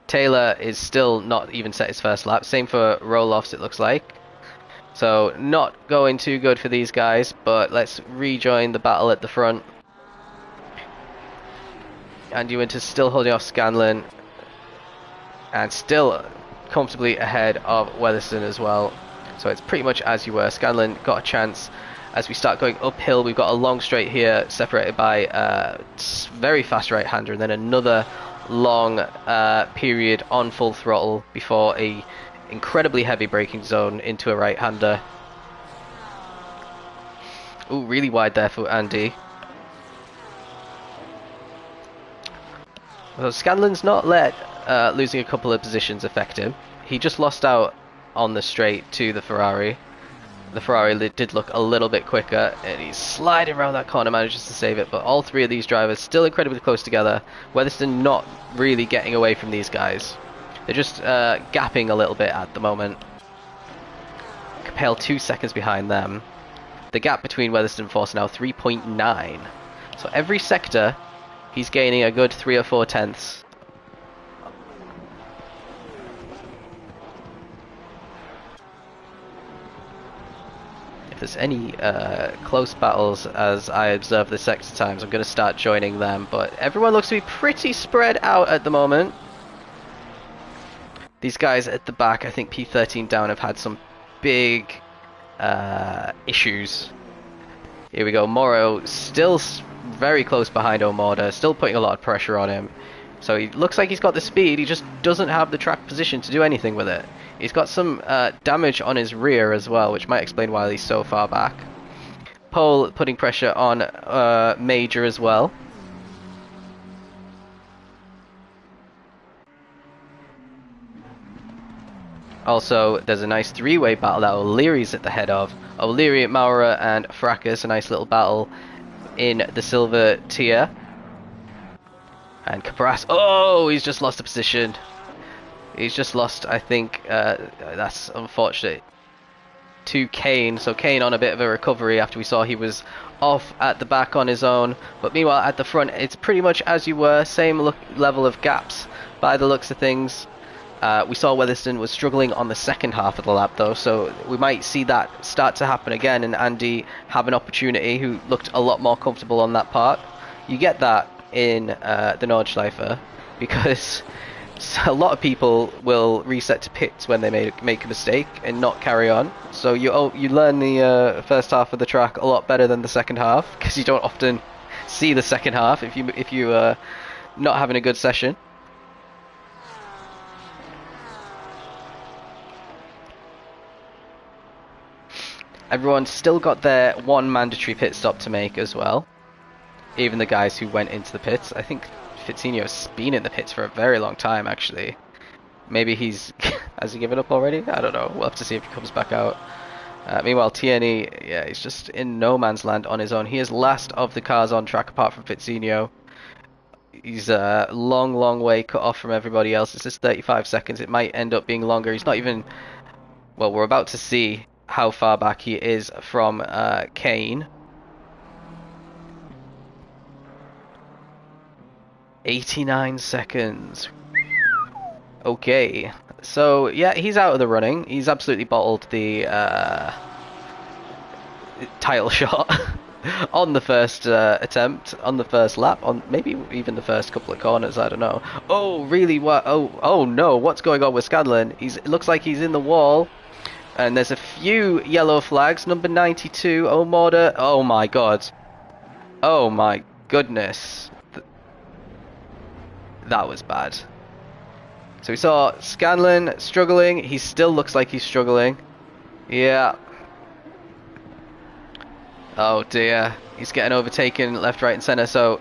S1: Taylor is still not even set his first lap. Same for Roloffs, it looks like. So not going too good for these guys, but let's rejoin the battle at the front. Andy Winter's still holding off Scanlon, and still comfortably ahead of Weatherston as well. So it's pretty much as you were. Scanlon got a chance as we start going uphill. We've got a long straight here separated by a very fast right-hander, and then another long period on full throttle before a incredibly heavy braking zone into a right-hander. Ooh, really wide there for Andy. Well, Scanlon's not let losing a couple of positions affect him. He just lost out on the straight to the Ferrari. The Ferrari did look a little bit quicker, and he's sliding around that corner, manages to save it. But all three of these drivers still incredibly close together. Weatherston not really getting away from these guys. They're just gapping a little bit at the moment. Capel 2 seconds behind them. The gap between Weatherston and Force now 3.9. So every sector, he's gaining a good 3 or 4 tenths. If there's any close battles as I observe the sector times, I'm going to start joining them. But everyone looks to be pretty spread out at the moment. These guys at the back, I think P13 down, have had some big issues. Here we go. Morrow still very close behind Omorda, still putting a lot of pressure on him. So he looks like he's got the speed, he just doesn't have the track position to do anything with it. He's got some damage on his rear as well, which might explain why he's so far back. Pole putting pressure on Major as well. Also, there's a nice three-way battle that O'Leary's at the head of. O'Leary, Maurer, and Fracas, a nice little battle in the silver tier. And Capras, oh, he's just lost a position. He's just lost, I think, that's unfortunate, to Kane. So Kane on a bit of a recovery after we saw he was off at the back on his own. But meanwhile, at the front, it's pretty much as you were, same level of gaps by the looks of things. We saw Weatherston was struggling on the second half of the lap though, so we might see that start to happen again and Andy have an opportunity, who looked a lot more comfortable on that part. You get that in the Nordschleife because a lot of people will reset to pits when they make a mistake and not carry on. So you learn the first half of the track a lot better than the second half, because you don't often see the second half if you not having a good session. Everyone's still got their one mandatory pit stop to make as well. Even the guys who went into the pits. I think Fitzinho's been in the pits for a very long time, actually. Maybe he's... has he given up already? I don't know. We'll have to see if he comes back out. Meanwhile, Tierney, yeah, he's just in no man's land on his own. He is last of the cars on track apart from Fitzinho. He's a long way cut off from everybody else. It's just 35 seconds. It might end up being longer. He's not even... Well, we're about to see how far back he is from Kane. 89 seconds. Okay, so yeah, he's out of the running. He's absolutely bottled the title shot on the first attempt, on the first lap, on maybe even the first couple of corners, I don't know. Oh, really? What? Oh no, what's going on with Scanlon? It looks like he's in the wall. And there's a few yellow flags. Number 92, Omorda. Oh my god. Oh my goodness. That was bad. So we saw Scanlon struggling. He still looks like he's struggling. Yeah. Oh dear. He's getting overtaken left, right and centre. So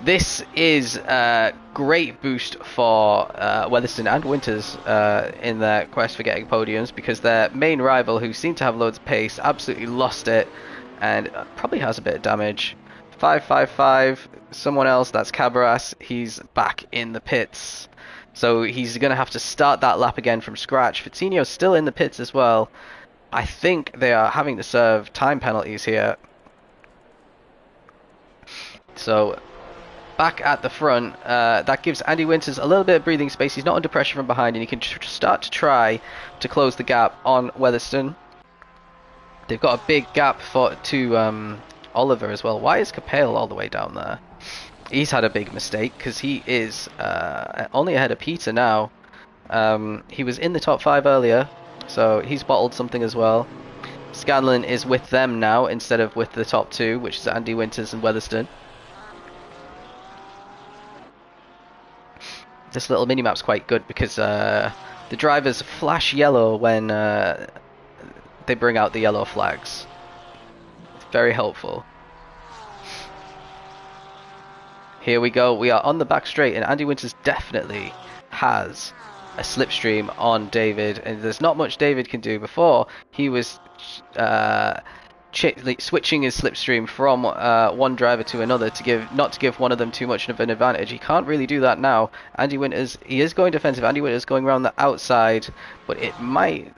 S1: this is a great boost for Weatherston and Winters in their quest for getting podiums, because their main rival, who seemed to have loads of pace, absolutely lost it and probably has a bit of damage. 555, someone else, that's Cabras, he's back in the pits. So he's going to have to start that lap again from scratch. Vitinho's still in the pits as well. I think they are having to serve time penalties here. So back at the front, that gives Andy Winters a little bit of breathing space. He's not under pressure from behind, and he can start to try to close the gap on Weatherston. They've got a big gap to Oliver as well. Why is Capel all the way down there? He's had a big mistake because he is only ahead of Peter now. He was in the top 5 earlier, so he's bottled something as well. Scanlon is with them now instead of with the top 2, which is Andy Winters and Weatherston. This little minimap's quite good because the drivers flash yellow when they bring out the yellow flags. It's very helpful. Here we go. We are on the back straight, and Andy Winters definitely has a slipstream on David, and there's not much David can do. Before he was switching his slipstream from one driver to another to not to give one of them too much of an advantage. He can't really do that now. Andy Winters, he is going defensive. Andy Winters going around the outside, but it might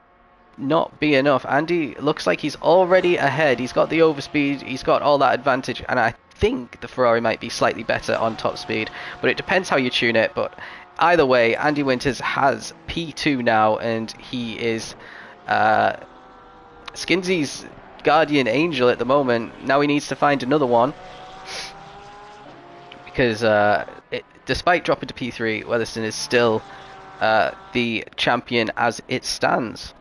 S1: not be enough. Andy looks like he's already ahead. He's got the overspeed. He's got all that advantage, and I think the Ferrari might be slightly better on top speed, but it depends how you tune it. But either way, Andy Winters has P2 now, and he is Skinsy's guardian angel at the moment. Now he needs to find another one because despite dropping to P3, Weatherston is still the champion as it stands.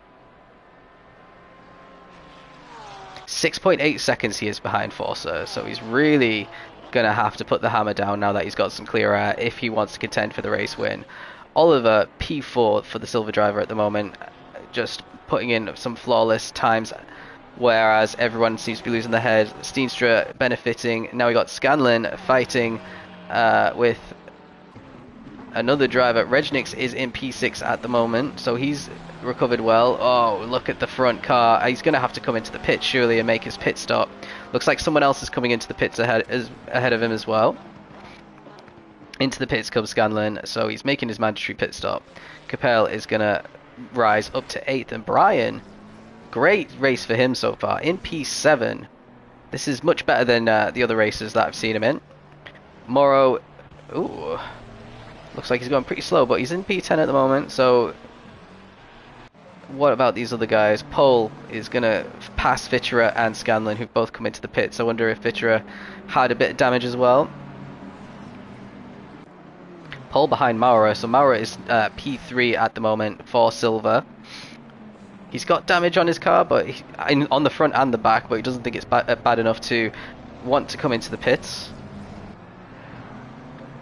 S1: 6.8 seconds he is behind Forza, so he's really gonna have to put the hammer down now that he's got some clear air if he wants to contend for the race win. Oliver P4 for the silver driver at the moment, just putting in some flawless times, whereas everyone seems to be losing their head. Steenstra benefiting. Now we got Scanlon fighting with another driver. Regnix is in P6 at the moment, so he's recovered well. Oh, look at the front car. He's going to have to come into the pit surely and make his pit stop. Looks like someone else is coming into the pits ahead of him as well. Into the pits comes Scanlon, so he's making his mandatory pit stop. Capel is going to rise up to 8th, and Brian, great race for him so far, in P7. This is much better than the other races that I've seen him in. Morrow, ooh, looks like he's going pretty slow, but he's in P10 at the moment, so what about these other guys? Pole is going to pass Vitera and Scanlon, who've both come into the pits. I wonder if Vitera had a bit of damage as well. Pole behind Maura, so Maura is P3 at the moment for silver. He's got damage on his car, but on the front and the back, but he doesn't think it's bad enough to want to come into the pits.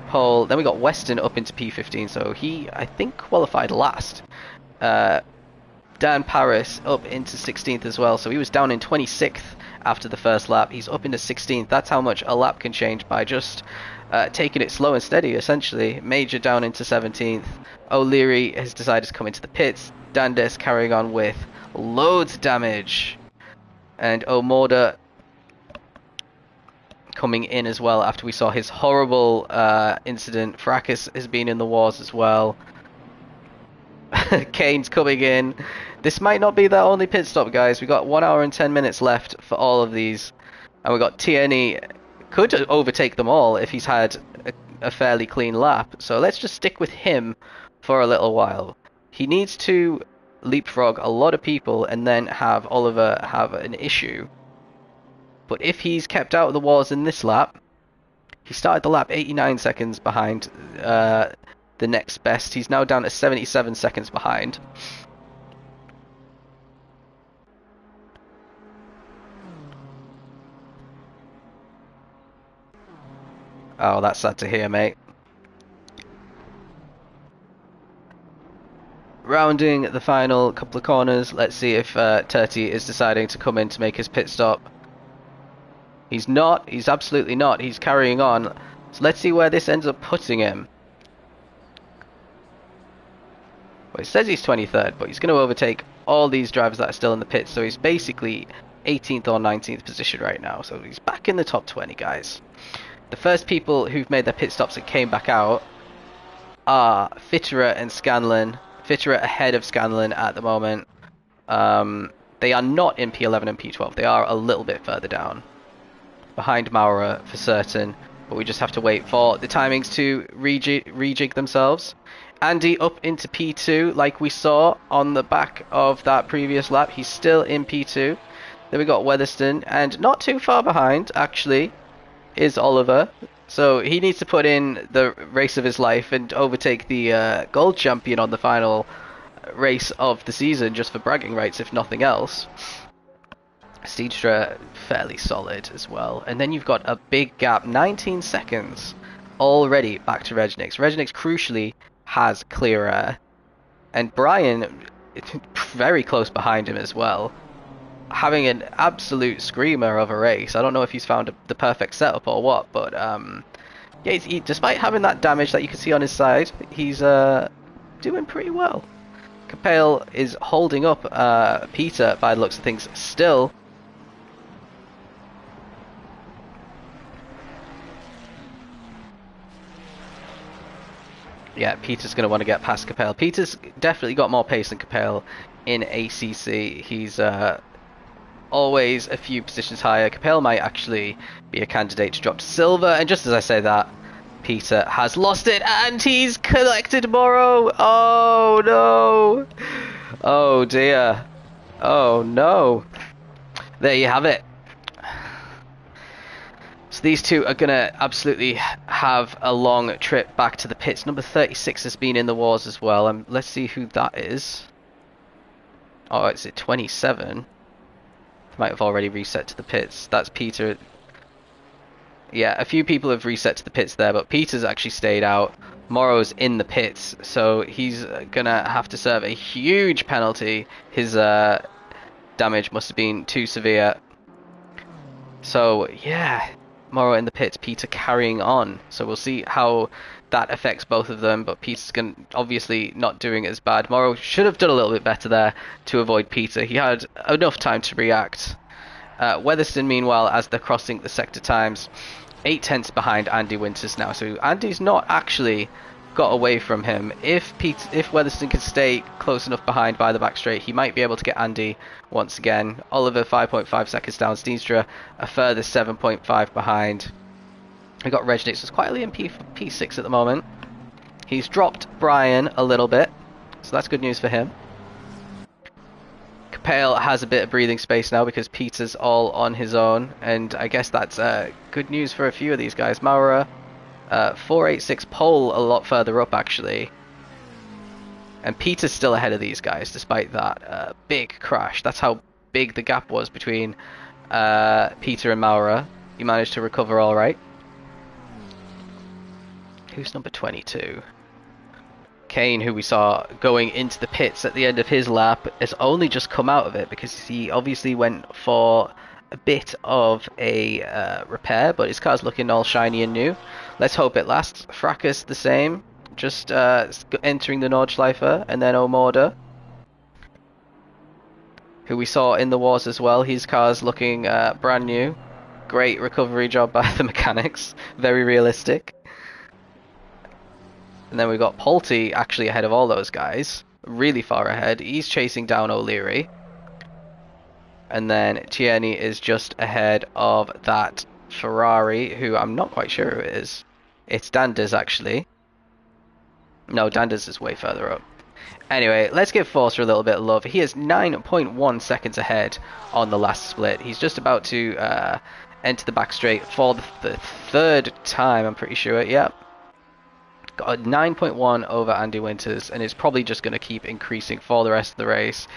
S1: Pole, then we got Weston up into P15, so he, I think, qualified last. Dan Paris up into 16th as well, so he was down in 26th after the first lap. He's up into 16th. That's how much a lap can change by just taking it slow and steady, essentially. Major down into 17th. O'Leary has decided to come into the pits. Dandes carrying on with loads of damage. And O'Morda coming in as well after we saw his horrible incident. Fracas has been in the wars as well. Kane's coming in. This might not be their only pit stop, guys. We got 1 hour and 10 minutes left for all of these, and we got Tierney could overtake them all if he's had a fairly clean lap. So let's just stick with him for a little while. He needs to leapfrog a lot of people and then have Oliver have an issue. But if he's kept out of the wars in this lap, he started the lap 89 seconds behind the next best. He's now down to 77 seconds behind. Oh, that's sad to hear, mate. Rounding the final couple of corners, let's see if Turti is deciding to come in to make his pit stop. He's not. He's absolutely not. He's carrying on. So let's see where this ends up putting him. Well, it says he's 23rd, but he's going to overtake all these drivers that are still in the pits, so he's basically 18th or 19th position right now. So he's back in the top 20, guys. The first people who've made their pit stops and came back out are Fitterer and Scanlon. Fitterer ahead of Scanlon at the moment. They are not in P11 and P12. They are a little bit further down. Behind Maurer for certain. But we just have to wait for the timings to rejig themselves. Andy up into P2 like we saw on the back of that previous lap. He's still in P2. Then we got Weatherston, and not too far behind actually is Oliver. So he needs to put in the race of his life and overtake the gold champion on the final race of the season, just for bragging rights if nothing else. Steedstra fairly solid as well. And then you've got a big gap, 19 seconds already back to Regnix. Regnix crucially has clear air. And Brian very close behind him as well. Having an absolute screamer of a race. I don't know if he's found the perfect setup or what, but yeah, despite having that damage that you can see on his side, he's doing pretty well. Capel is holding up Peter by the looks of things still. Yeah, Peter's going to want to get past Capel. Peter's definitely got more pace than Capel in ACC. He's always a few positions higher. Capel might actually be a candidate to drop to silver, and just as I say that, Peter has lost it, and he's collected Morrow. Oh no! Oh dear! Oh no! There you have it. So these two are gonna absolutely have a long trip back to the pits. Number 36 has been in the wars as well. Let's see who that is. Oh, it's at 27. Might have already reset to the pits. That's Peter. Yeah, a few people have reset to the pits there, but Peter's actually stayed out. Morrow's in the pits, so he's gonna have to serve a huge penalty. His damage must have been too severe. So yeah, Morrow in the pits, Peter carrying on. So we'll see how that affects both of them, but Peter's obviously not doing as bad. Morrow should have done a little bit better there to avoid Peter. He had enough time to react. Weatherston, meanwhile, as they're crossing the sector times, 8/10 behind Andy Winters now. So Andy's not actually got away from him. If Weatherston can stay close enough behind by the back straight, he might be able to get Andy once again. Oliver 5.5 seconds down. Steenstra a further 7.5 behind. We got Regnix, who's quietly in P6 at the moment. He's dropped Brian a little bit, so that's good news for him. Capel has a bit of breathing space now because Peter's all on his own, and I guess that's good news for a few of these guys. Maurer, 486 pole a lot further up actually. And Peter's still ahead of these guys despite that big crash. That's how big the gap was between Peter and Maurer. He managed to recover all right. Who's number 22? Kane, who we saw going into the pits at the end of his lap, has only just come out of it because he obviously went for a bit of a repair, but his car's looking all shiny and new. Let's hope it lasts. Fracas the same, just entering the Nordschleife, and then Omorda, who we saw in the wars as well. His car's looking brand new. Great recovery job by the mechanics, very realistic. And then we got Polty actually ahead of all those guys, really far ahead. He's chasing down O'Leary. And then Tierney is just ahead of that Ferrari, who I'm not quite sure who it is. It's Danders actually. No, Danders is way further up. Anyway, let's give Forster a little bit of love. He is 9.1 seconds ahead on the last split. He's just about to enter the back straight for the third time, I'm pretty sure. Yep. Got a 9.1 over Andy Winters, and it's probably just going to keep increasing for the rest of the race.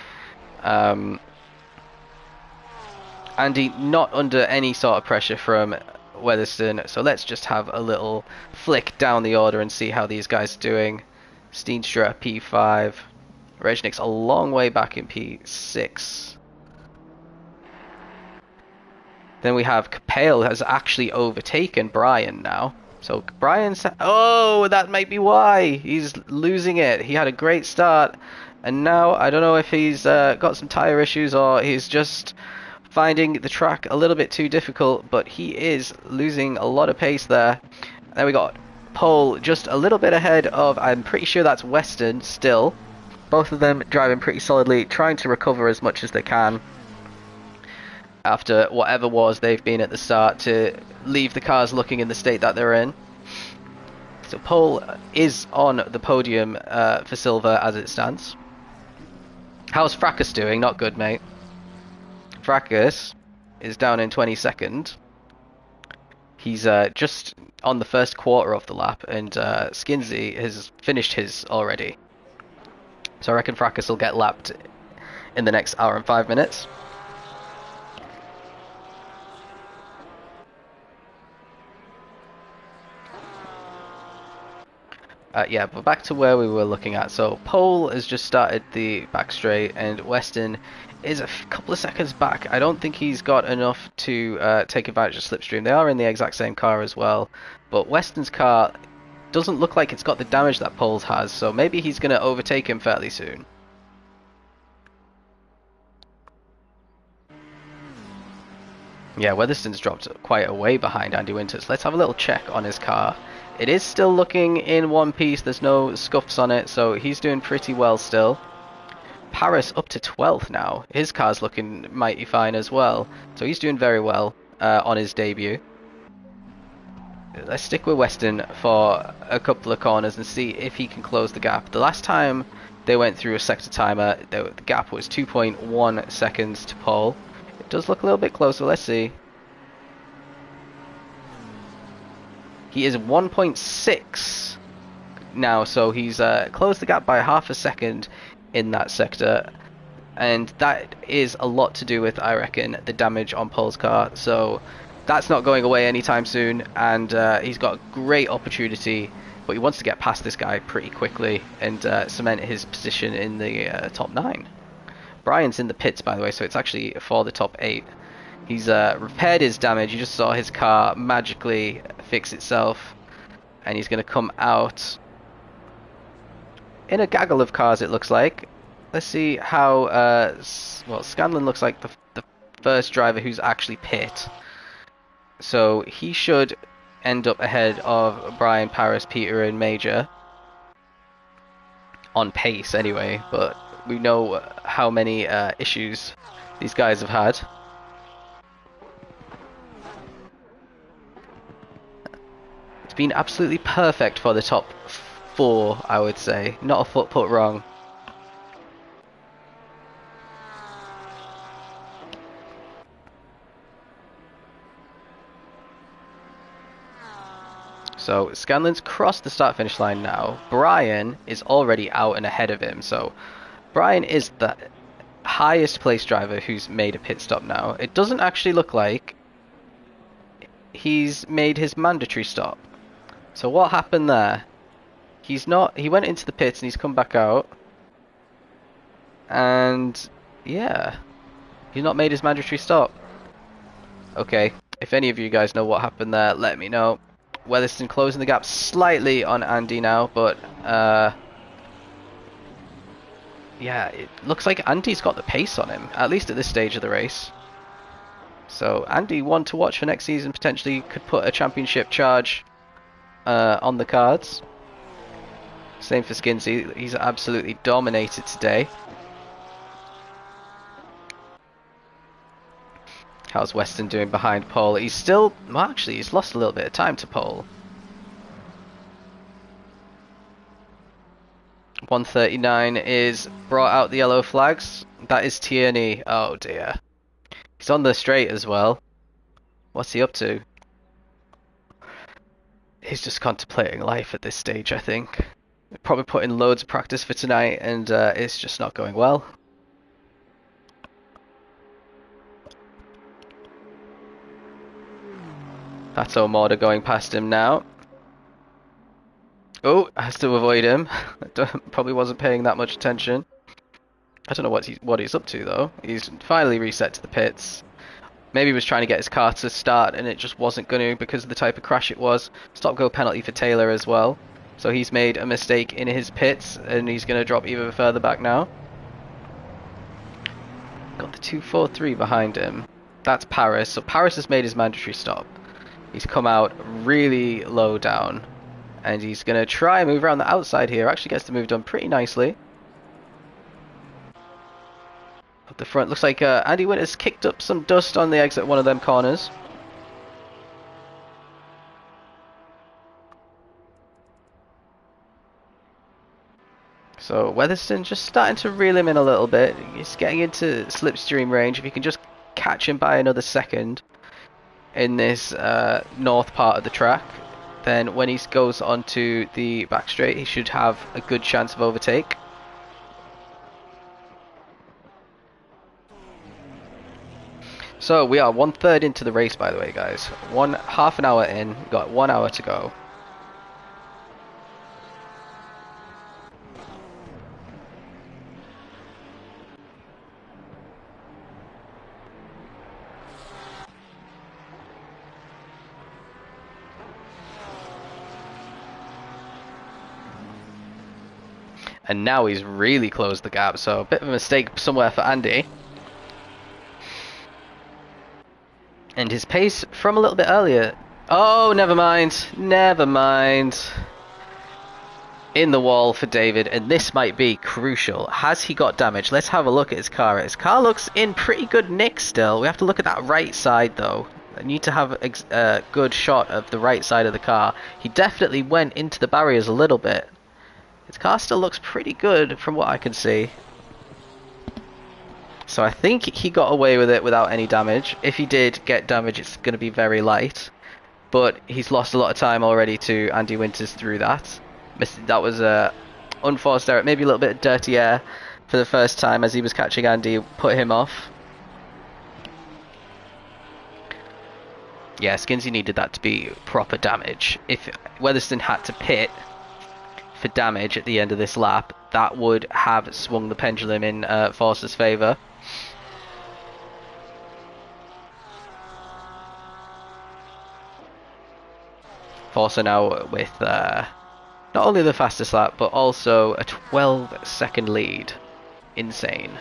S1: Andy not under any sort of pressure from Weatherston, so let's just have a little flick down the order and see how these guys are doing. Steenstra P5, Regnix a long way back in P6. Then we have Capel has actually overtaken Brian now. So Brian's... Oh, that might be why. He's losing it. He had a great start. And now, I don't know if he's got some tyre issues or he's just finding the track a little bit too difficult. But he is losing a lot of pace there. Then we got pole just a little bit ahead of, I'm pretty sure that's Western still. Both of them driving pretty solidly, trying to recover as much as they can after whatever was they've been at the start, to leave the cars looking in the state that they're in. So pole is on the podium for silver as it stands. How's Fracas doing? Not good, mate. Fracas is down in 22nd. He's just on the first quarter of the lap, and Skinsey has finished his already. So I reckon Fracas will get lapped in the next hour and 5 minutes. Yeah, but back to where we were looking at. So pole has just started the back straight, and Weston is a couple of seconds back. I don't think he's got enough to take advantage of slipstream. They are in the exact same car as well, but Weston's car doesn't look like it's got the damage that Pole's has, so maybe he's going to overtake him fairly soon. Yeah, Weatherston's dropped quite a way behind Andy Winters. Let's have a little check on his car. It is still looking in one piece, there's no scuffs on it, so he's doing pretty well still. Paris up to 12th now. His car's looking mighty fine as well, so he's doing very well on his debut. Let's stick with Weston for a couple of corners and see if he can close the gap. The last time they went through a sector timer, the gap was 2.1 seconds to pole. It does look a little bit closer, let's see. He is 1.6 now, so he's closed the gap by half a second in that sector, and that is a lot to do with, I reckon, the damage on Pole's car. So that's not going away anytime soon, and he's got a great opportunity, but he wants to get past this guy pretty quickly and cement his position in the top 9. Brian's in the pits, by the way, so it's actually for the top 8. He's repaired his damage. You just saw his car magically fix itself, and he's going to come out in a gaggle of cars, it looks like. Let's see how well, Scanlon looks like the first driver who's actually pit, so he should end up ahead of Brian, Paris, Peter and Major on pace anyway, but we know how many issues these guys have had. It's been absolutely perfect for the top 4, I would say. Not a foot put wrong. So Scanlon's crossed the start finish line now. Brian is already out and ahead of him, so Brian is the highest placed driver who's made a pit stop now. It doesn't actually look like he's made his mandatory stop. So what happened there? He went into the pits and he's come back out, and yeah, he's not made his mandatory stop. Okay, if any of you guys know what happened there, let me know. Weatherston closing the gap slightly on Andy now, but yeah, it looks like Andy's got the pace on him, at least at this stage of the race. So Andy, one to watch for next season, potentially could put a championship charge on the cards. Same for Skinsey, he's absolutely dominated today. How's Weston doing behind Pole? He's still, well actually he's lost a little bit of time to Pole. 139 is brought out the yellow flags. That is Tierney. Oh dear. He's on the straight as well. What's he up to? He's just contemplating life at this stage, I think. Probably put in loads of practice for tonight, and it's just not going well. That's O'Morda going past him now. Oh, has to avoid him. Probably wasn't paying that much attention. I don't know what he's up to though. He's finally reset to the pits. Maybe he was trying to get his car to start and it just wasn't going to because of the type of crash it was. Stop-go penalty for Taylor as well. So he's made a mistake in his pits and he's going to drop even further back now. Got the 243 behind him. That's Paris. So Paris has made his mandatory stop. He's come out really low down And he's going to try and move around the outside here. Actually gets the move done pretty nicely. Up the front, looks like Andy Winter's kicked up some dust on the exit of one of them corners. So Weatherston just starting to reel him in a little bit. He's getting into slipstream range. If you can just catch him by another second in this north part of the track, then when he goes onto the back straight, he should have a good chance of overtake. So we are 1/3 into the race, by the way, guys. Half an hour in, we've got 1 hour to go. And now he's really closed the gap, so a bit of a mistake somewhere for Andy. And his pace from a little bit earlier. Oh, never mind. Never mind. In the wall for David, and this might be crucial. Has he got damage? Let's have a look at his car. His car looks in pretty good nick still. We have to look at that right side though. I need to have a good shot of the right side of the car. He definitely went into the barriers a little bit. His car still looks pretty good from what I can see. So I think he got away with it without any damage. If he did get damage, it's going to be very light. But he's lost a lot of time already to Andy Winters through that. That was a unforced error. Maybe a little bit of dirty air for the first time as he was catching Andy. Put him off. Yeah, Skinsey needed that to be proper damage. If Weatherston had to pit for damage at the end of this lap, that would have swung the pendulum in Force's favour. Forcer now with not only the fastest lap, but also a 12-second lead. Insane.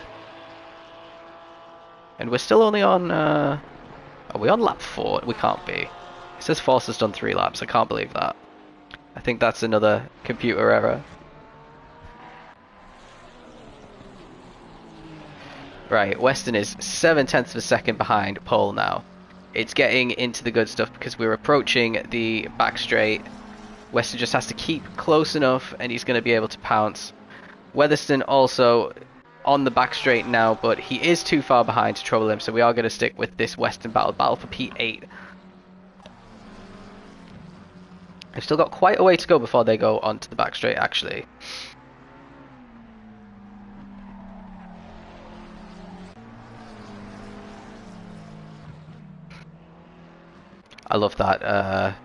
S1: And we're still only on... are we on lap 4? We can't be. It says Forcer's done 3 laps. I can't believe that. I think that's another computer error. Right, Weston is 7/10 of a second behind Pole now. It's getting into the good stuff because we're approaching the back straight. Weston just has to keep close enough and he's going to be able to pounce. Weatherston also on the back straight now, but he is too far behind to trouble him, so we are going to stick with this Weston battle for P8. They've still got quite a way to go before they go onto the back straight, actually. I love that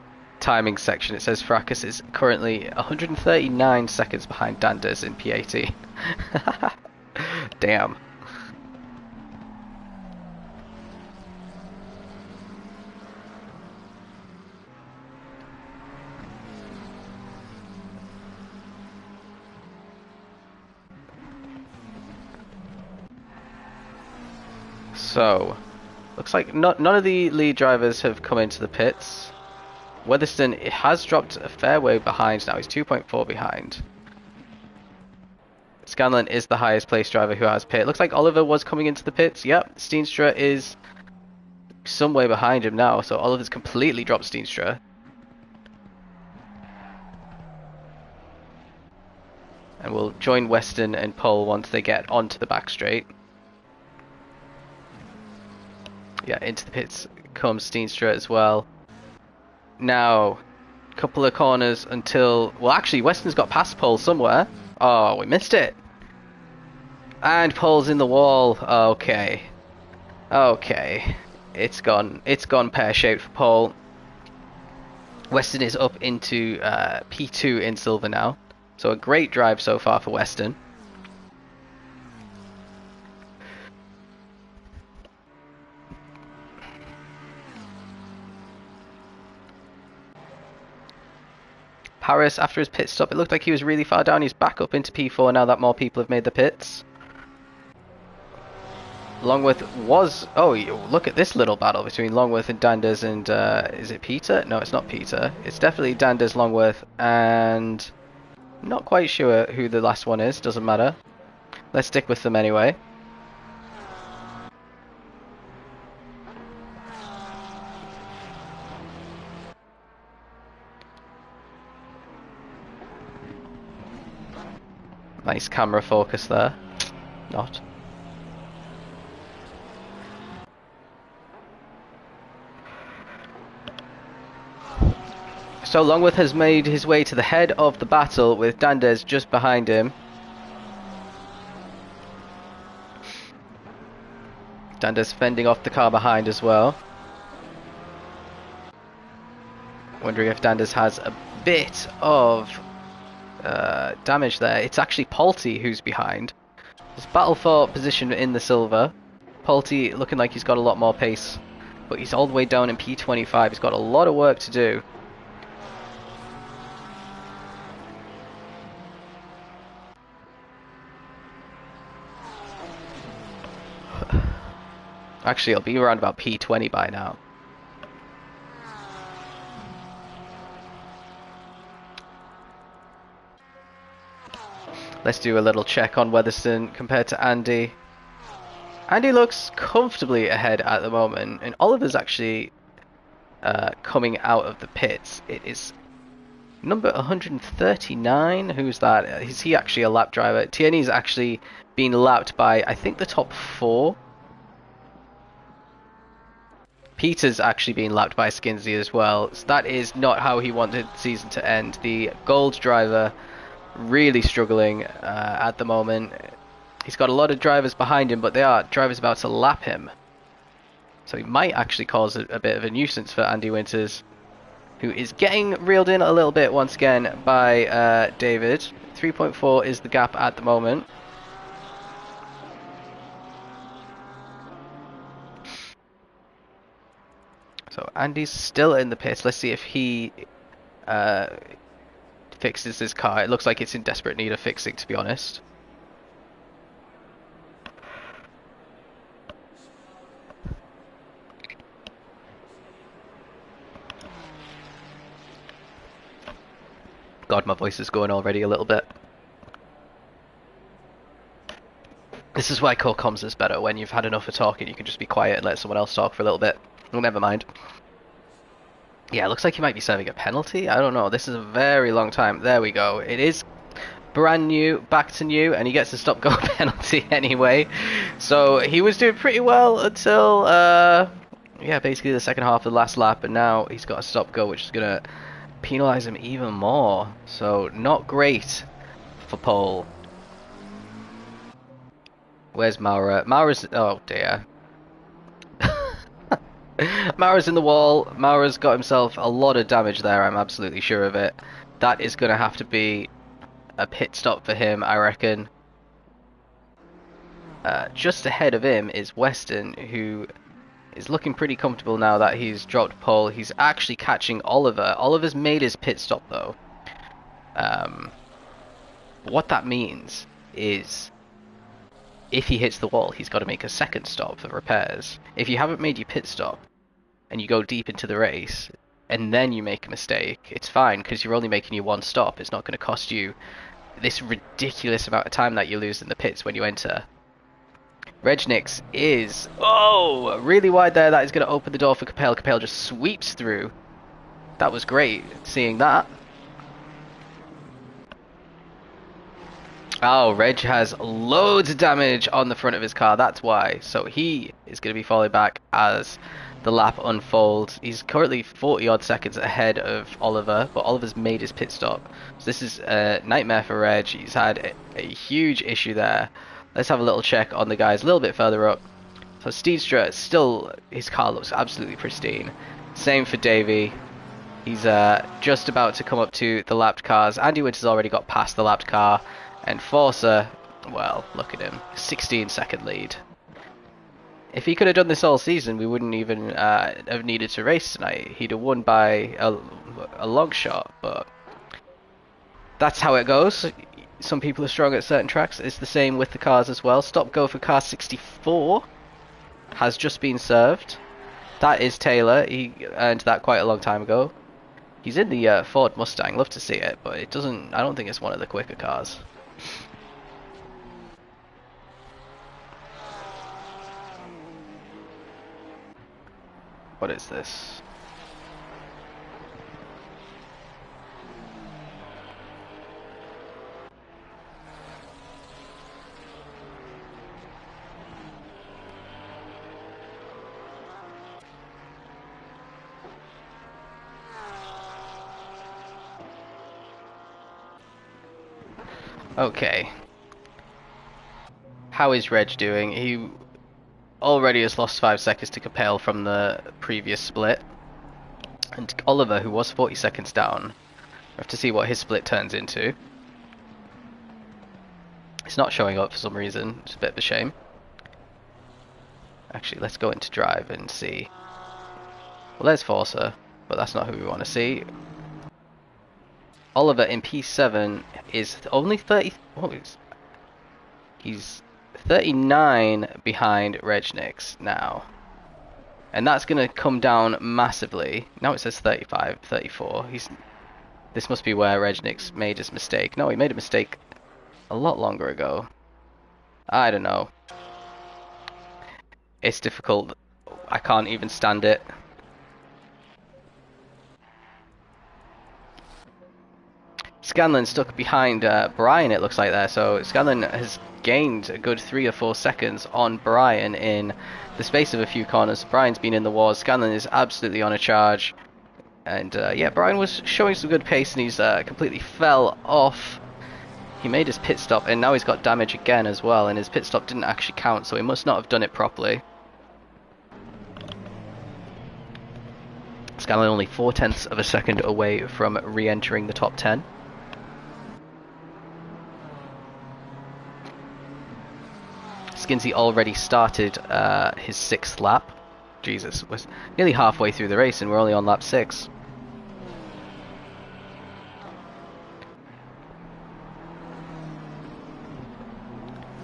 S1: timing section. It says Fracas is currently 139 seconds behind Danders in P18. Damn. So, looks like none of the lead drivers have come into the pits. Weatherston has dropped a fair way behind now. He's 2.4 behind. Scanlon is the highest placed driver who has pit. Looks like Oliver was coming into the pits. Yep, Steenstra is some way behind him now. So Oliver's completely dropped Steenstra. And we'll join Weston and Pole once they get onto the back straight. Yeah, into the pits comes Steenstra as well. Now, a couple of corners until... Well, actually, Weston's got past Pole somewhere. Oh, we missed it. And Pole's in the wall. Okay. Okay. It's gone pear-shaped for Pole. Weston is up into P2 in silver now. So a great drive so far for Weston. Paris, after his pit stop, it looked like he was really far down. He's back up into P4 now that more people have made the pits. Longworth was... Oh, look at this little battle between Longworth and Danders and... is it Peter? No, it's not Peter. It's definitely Danders, Longworth, and... Not quite sure who the last one is. Doesn't matter. Let's stick with them anyway. Nice camera focus there. Not. So Longworth has made his way to the head of the battle with Danders just behind him. Danders fending off the car behind as well. Wondering if Danders has a bit of damage there. It's actually Polty who's behind. There's battle for position in the silver. Polty looking like he's got a lot more pace, but he's all the way down in P25. He's got a lot of work to do. Actually, it'll be around about P20 by now. Let's do a little check on Weatherston compared to Andy. Andy looks comfortably ahead at the moment, and Oliver's actually coming out of the pits. It is number 139. Who's that? Is he actually a lap driver? Tierney's actually been lapped by, I think, the top 4. Peter's actually been lapped by Skinsey as well. So that is not how he wanted the season to end. The gold driver really struggling at the moment. He's got a lot of drivers behind him, but they are drivers about to lap him. So he might actually cause a bit of a nuisance for Andy Winters, who is getting reeled in a little bit once again by David. 3.4 is the gap at the moment. So Andy's still in the pits. Let's see if he fixes his car. It looks like it's in desperate need of fixing, to be honest. God, my voice is going already a little bit. This is why co-comms is better. When you've had enough of talking, you can just be quiet and let someone else talk for a little bit. Well, never mind. Yeah, it looks like he might be serving a penalty. I don't know. This is a very long time. There we go. It is brand new, back to new, and he gets a stop-go penalty anyway. So he was doing pretty well until, yeah, basically the second half of the last lap, and now he's got a stop-go, which is going to penalise him even more. So not great for Paul. Where's Maura? Maura's... Oh, dear. Maura's in the wall. Maura's got himself a lot of damage there, I'm absolutely sure of it. That is going to have to be a pit stop for him, I reckon. Just ahead of him is Weston, who is looking pretty comfortable now that he's dropped pole. He's actually catching Oliver. Oliver's made his pit stop, though. What that means is, if he hits the wall, he's got to make a second stop for repairs. If you haven't made your pit stop, and you go deep into the race, and then you make a mistake, it's fine, because you're only making your one stop. It's not going to cost you this ridiculous amount of time that you lose in the pits when you enter. Regnix is, oh, really wide there. That is going to open the door for Capel. Capel just sweeps through. That was great, seeing that. Oh, Reg has loads of damage on the front of his car, that's why. So he is going to be followed back as the lap unfolds. He's currently 40 odd seconds ahead of Oliver, but Oliver's made his pit stop. So this is a nightmare for Reg. He's had a huge issue there. Let's have a little check on the guys a little bit further up. So Steedstra, still, his car looks absolutely pristine. Same for Davey. He's just about to come up to the lapped cars. Andy Winters already got past the lapped car. And Forza, well, look at him. 16-second lead. If he could have done this all season, we wouldn't even have needed to race tonight. He'd have won by a long shot, but that's how it goes. Some people are strong at certain tracks. It's the same with the cars as well. Stop go for car 64. has just been served. That is Taylor. He earned that quite a long time ago. He's in the Ford Mustang. Love to see it, but it doesn't. I don't think it's one of the quicker cars. What is this? Okay. How is Reg doing? He already has lost 5 seconds to Capel from the previous split. And Oliver, who was 40 seconds down, we have to see what his split turns into. It's not showing up for some reason, it's a bit of a shame. Actually, let's go into drive and see. Well, there's Forza, but that's not who we want to see. Oliver in P7 is only 30. Oh, he's 39 behind Regnix now. And that's going to come down massively. Now it says 35, 34. This must be where Regnix made his mistake. No, he made a mistake a lot longer ago. I don't know. It's difficult. I can't even stand it. Scanlon stuck behind Brian, it looks like there. So Scanlon has gained a good 3 or 4 seconds on Brian in the space of a few corners. Brian's been in the wars. Scanlon is absolutely on a charge. And yeah, Brian was showing some good pace and he's completely fell off. He made his pit stop and now he's got damage again as well. And his pit stop didn't actually count, so he must not have done it properly. Scanlon only 0.4 of a second away from re-entering the top 10. Skinsey already started his 6th lap. Jesus, was nearly halfway through the race and we're only on lap 6.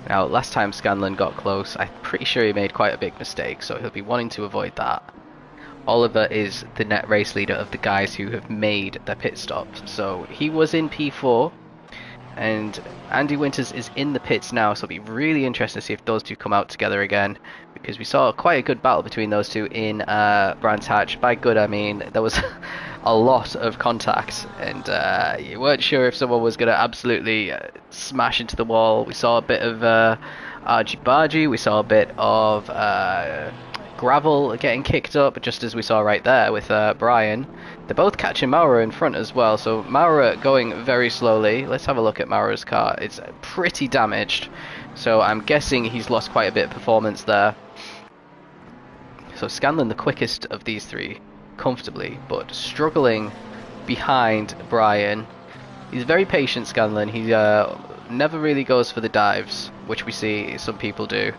S1: Now, last time Scanlon got close, I'm pretty sure he made quite a big mistake, so he'll be wanting to avoid that. Oliver is the net race leader of the guys who have made their pit stops. So he was in P4. And Andy Winters is in the pits now, so it'll be really interesting to see if those two come out together again, because we saw quite a good battle between those two in Brands Hatch. By good, I mean there was a lot of contact, and you weren't sure if someone was going to absolutely smash into the wall. We saw a bit of argy-bargy, we saw a bit of gravel getting kicked up, just as we saw right there with Brian. They're both catching Maura in front as well, so Maura going very slowly. Let's have a look at Maura's car. It's pretty damaged, so I'm guessing he's lost quite a bit of performance there. So Scanlon the quickest of these three, comfortably, but struggling behind Brian. He's very patient, Scanlon. He never really goes for the dives, which we see some people do.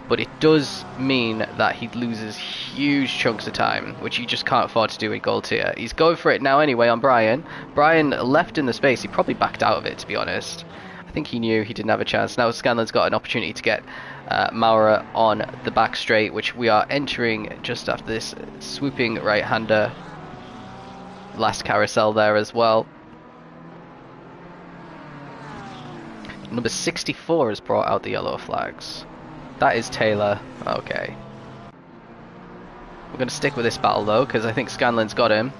S1: But it does mean that he loses huge chunks of time, which you just can't afford to do in gold tier. He's going for it now anyway on Brian. Brian left in the space. He probably backed out of it, to be honest. I think he knew he didn't have a chance. Now Scanlon's got an opportunity to get Maura on the back straight, which we are entering just after this swooping right-hander. Last carousel there as well. Number 64 has brought out the yellow flags. That is Taylor. Okay. We're going to stick with this battle though, because I think Scanlon's got him.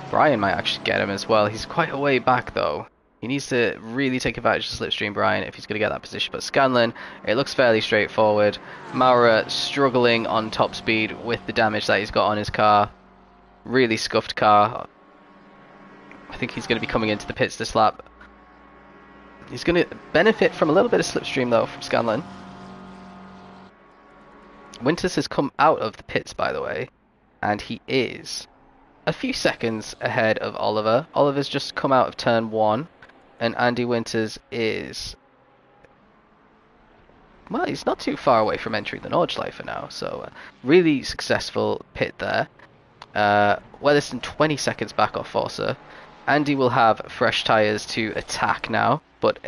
S1: Brian might actually get him as well. He's quite a way back though. He needs to really take advantage of Slipstream Brian if he's going to get that position. But Scanlon, it looks fairly straightforward. Maura struggling on top speed with the damage that he's got on his car. Really scuffed car. I think he's going to be coming into the pits this lap. He's going to benefit from a little bit of slipstream though from Scanlon. Winters has come out of the pits, by the way, and he is a few seconds ahead of Oliver. Oliver's just come out of turn 1, and Andy Winters is... well, he's not too far away from entering the Nordschleife now, so really successful pit there. Weatherston 20 seconds back off Forza. Andy will have fresh tyres to attack now. but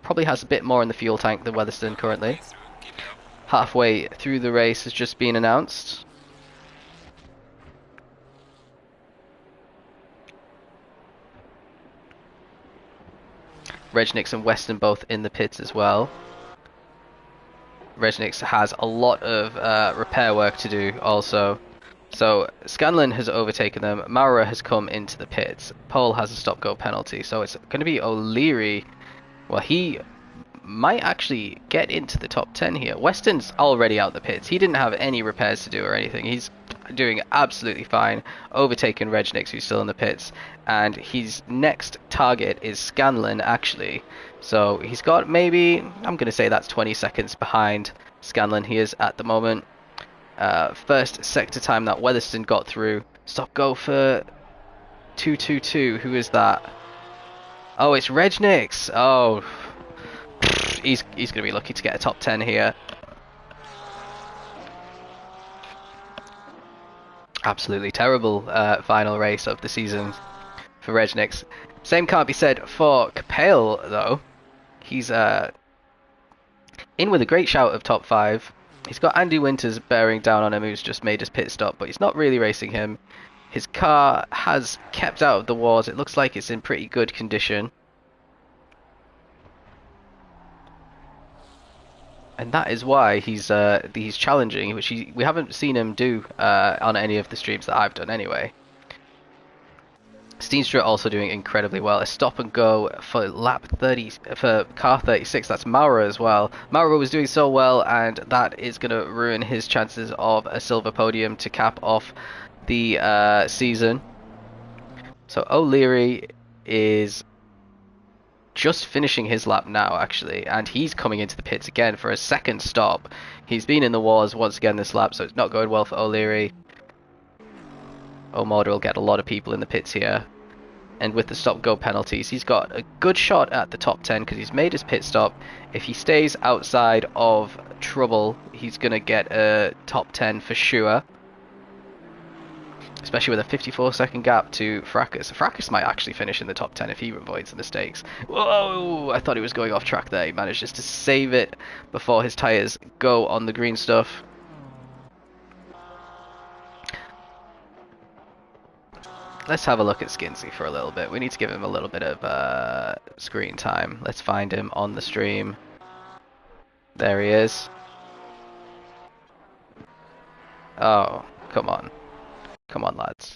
S1: probably has a bit more in the fuel tank than Weatherston currently. Halfway through the race has just been announced. Regnix and Weston both in the pits as well. Regnix has a lot of repair work to do also. So Scanlon has overtaken them. Maurer has come into the pits. Pole has a stop-go penalty. So it's going to be O'Leary. Well, he might actually get into the top 10 here. Weston's already out the pits. He didn't have any repairs to do or anything. He's doing absolutely fine, overtaking Regnix, who's still in the pits, and his next target is Scanlon, actually. So he's got maybe, I'm going to say that's 20 seconds behind Scanlon he is at the moment. First sector time that Weatherston got through. Stop go for 222. Who is that? Oh, it's Regnix. Oh, he's going to be lucky to get a top 10 here. Absolutely terrible final race of the season for Regnix. Same can't be said for Capel, though. He's in with a great shout of top 5. He's got Andy Winters bearing down on him, who's just made his pit stop, but he's not really racing him. His car has kept out of the wars. It looks like it's in pretty good condition. And that is why he's challenging, which we haven't seen him do on any of the streams that I've done anyway. Steenstra also doing incredibly well. A stop and go for lap 30 for car 36. That's Maurer as well. Maurer was doing so well, and that is going to ruin his chances of a silver podium to cap off the season. So O'Leary is just finishing his lap now, actually, and he's coming into the pits again for a second stop. He's been in the wars once again this lap, so it's not going well for O'Leary. O'Mauder will get a lot of people in the pits here, and with the stop-go penalties, he's got a good shot at the top 10 because he's made his pit stop. If he stays outside of trouble, he's going to get a top 10 for sure. Especially with a 54-second gap to Fracas. Fracas might actually finish in the top 10 if he avoids the mistakes. Whoa! I thought he was going off track there. He managed just to save it before his tyres go on the green stuff. Let's have a look at Skinsey for a little bit. We need to give him a little bit of screen time. Let's find him on the stream. There he is. Oh, come on. Come on, lads.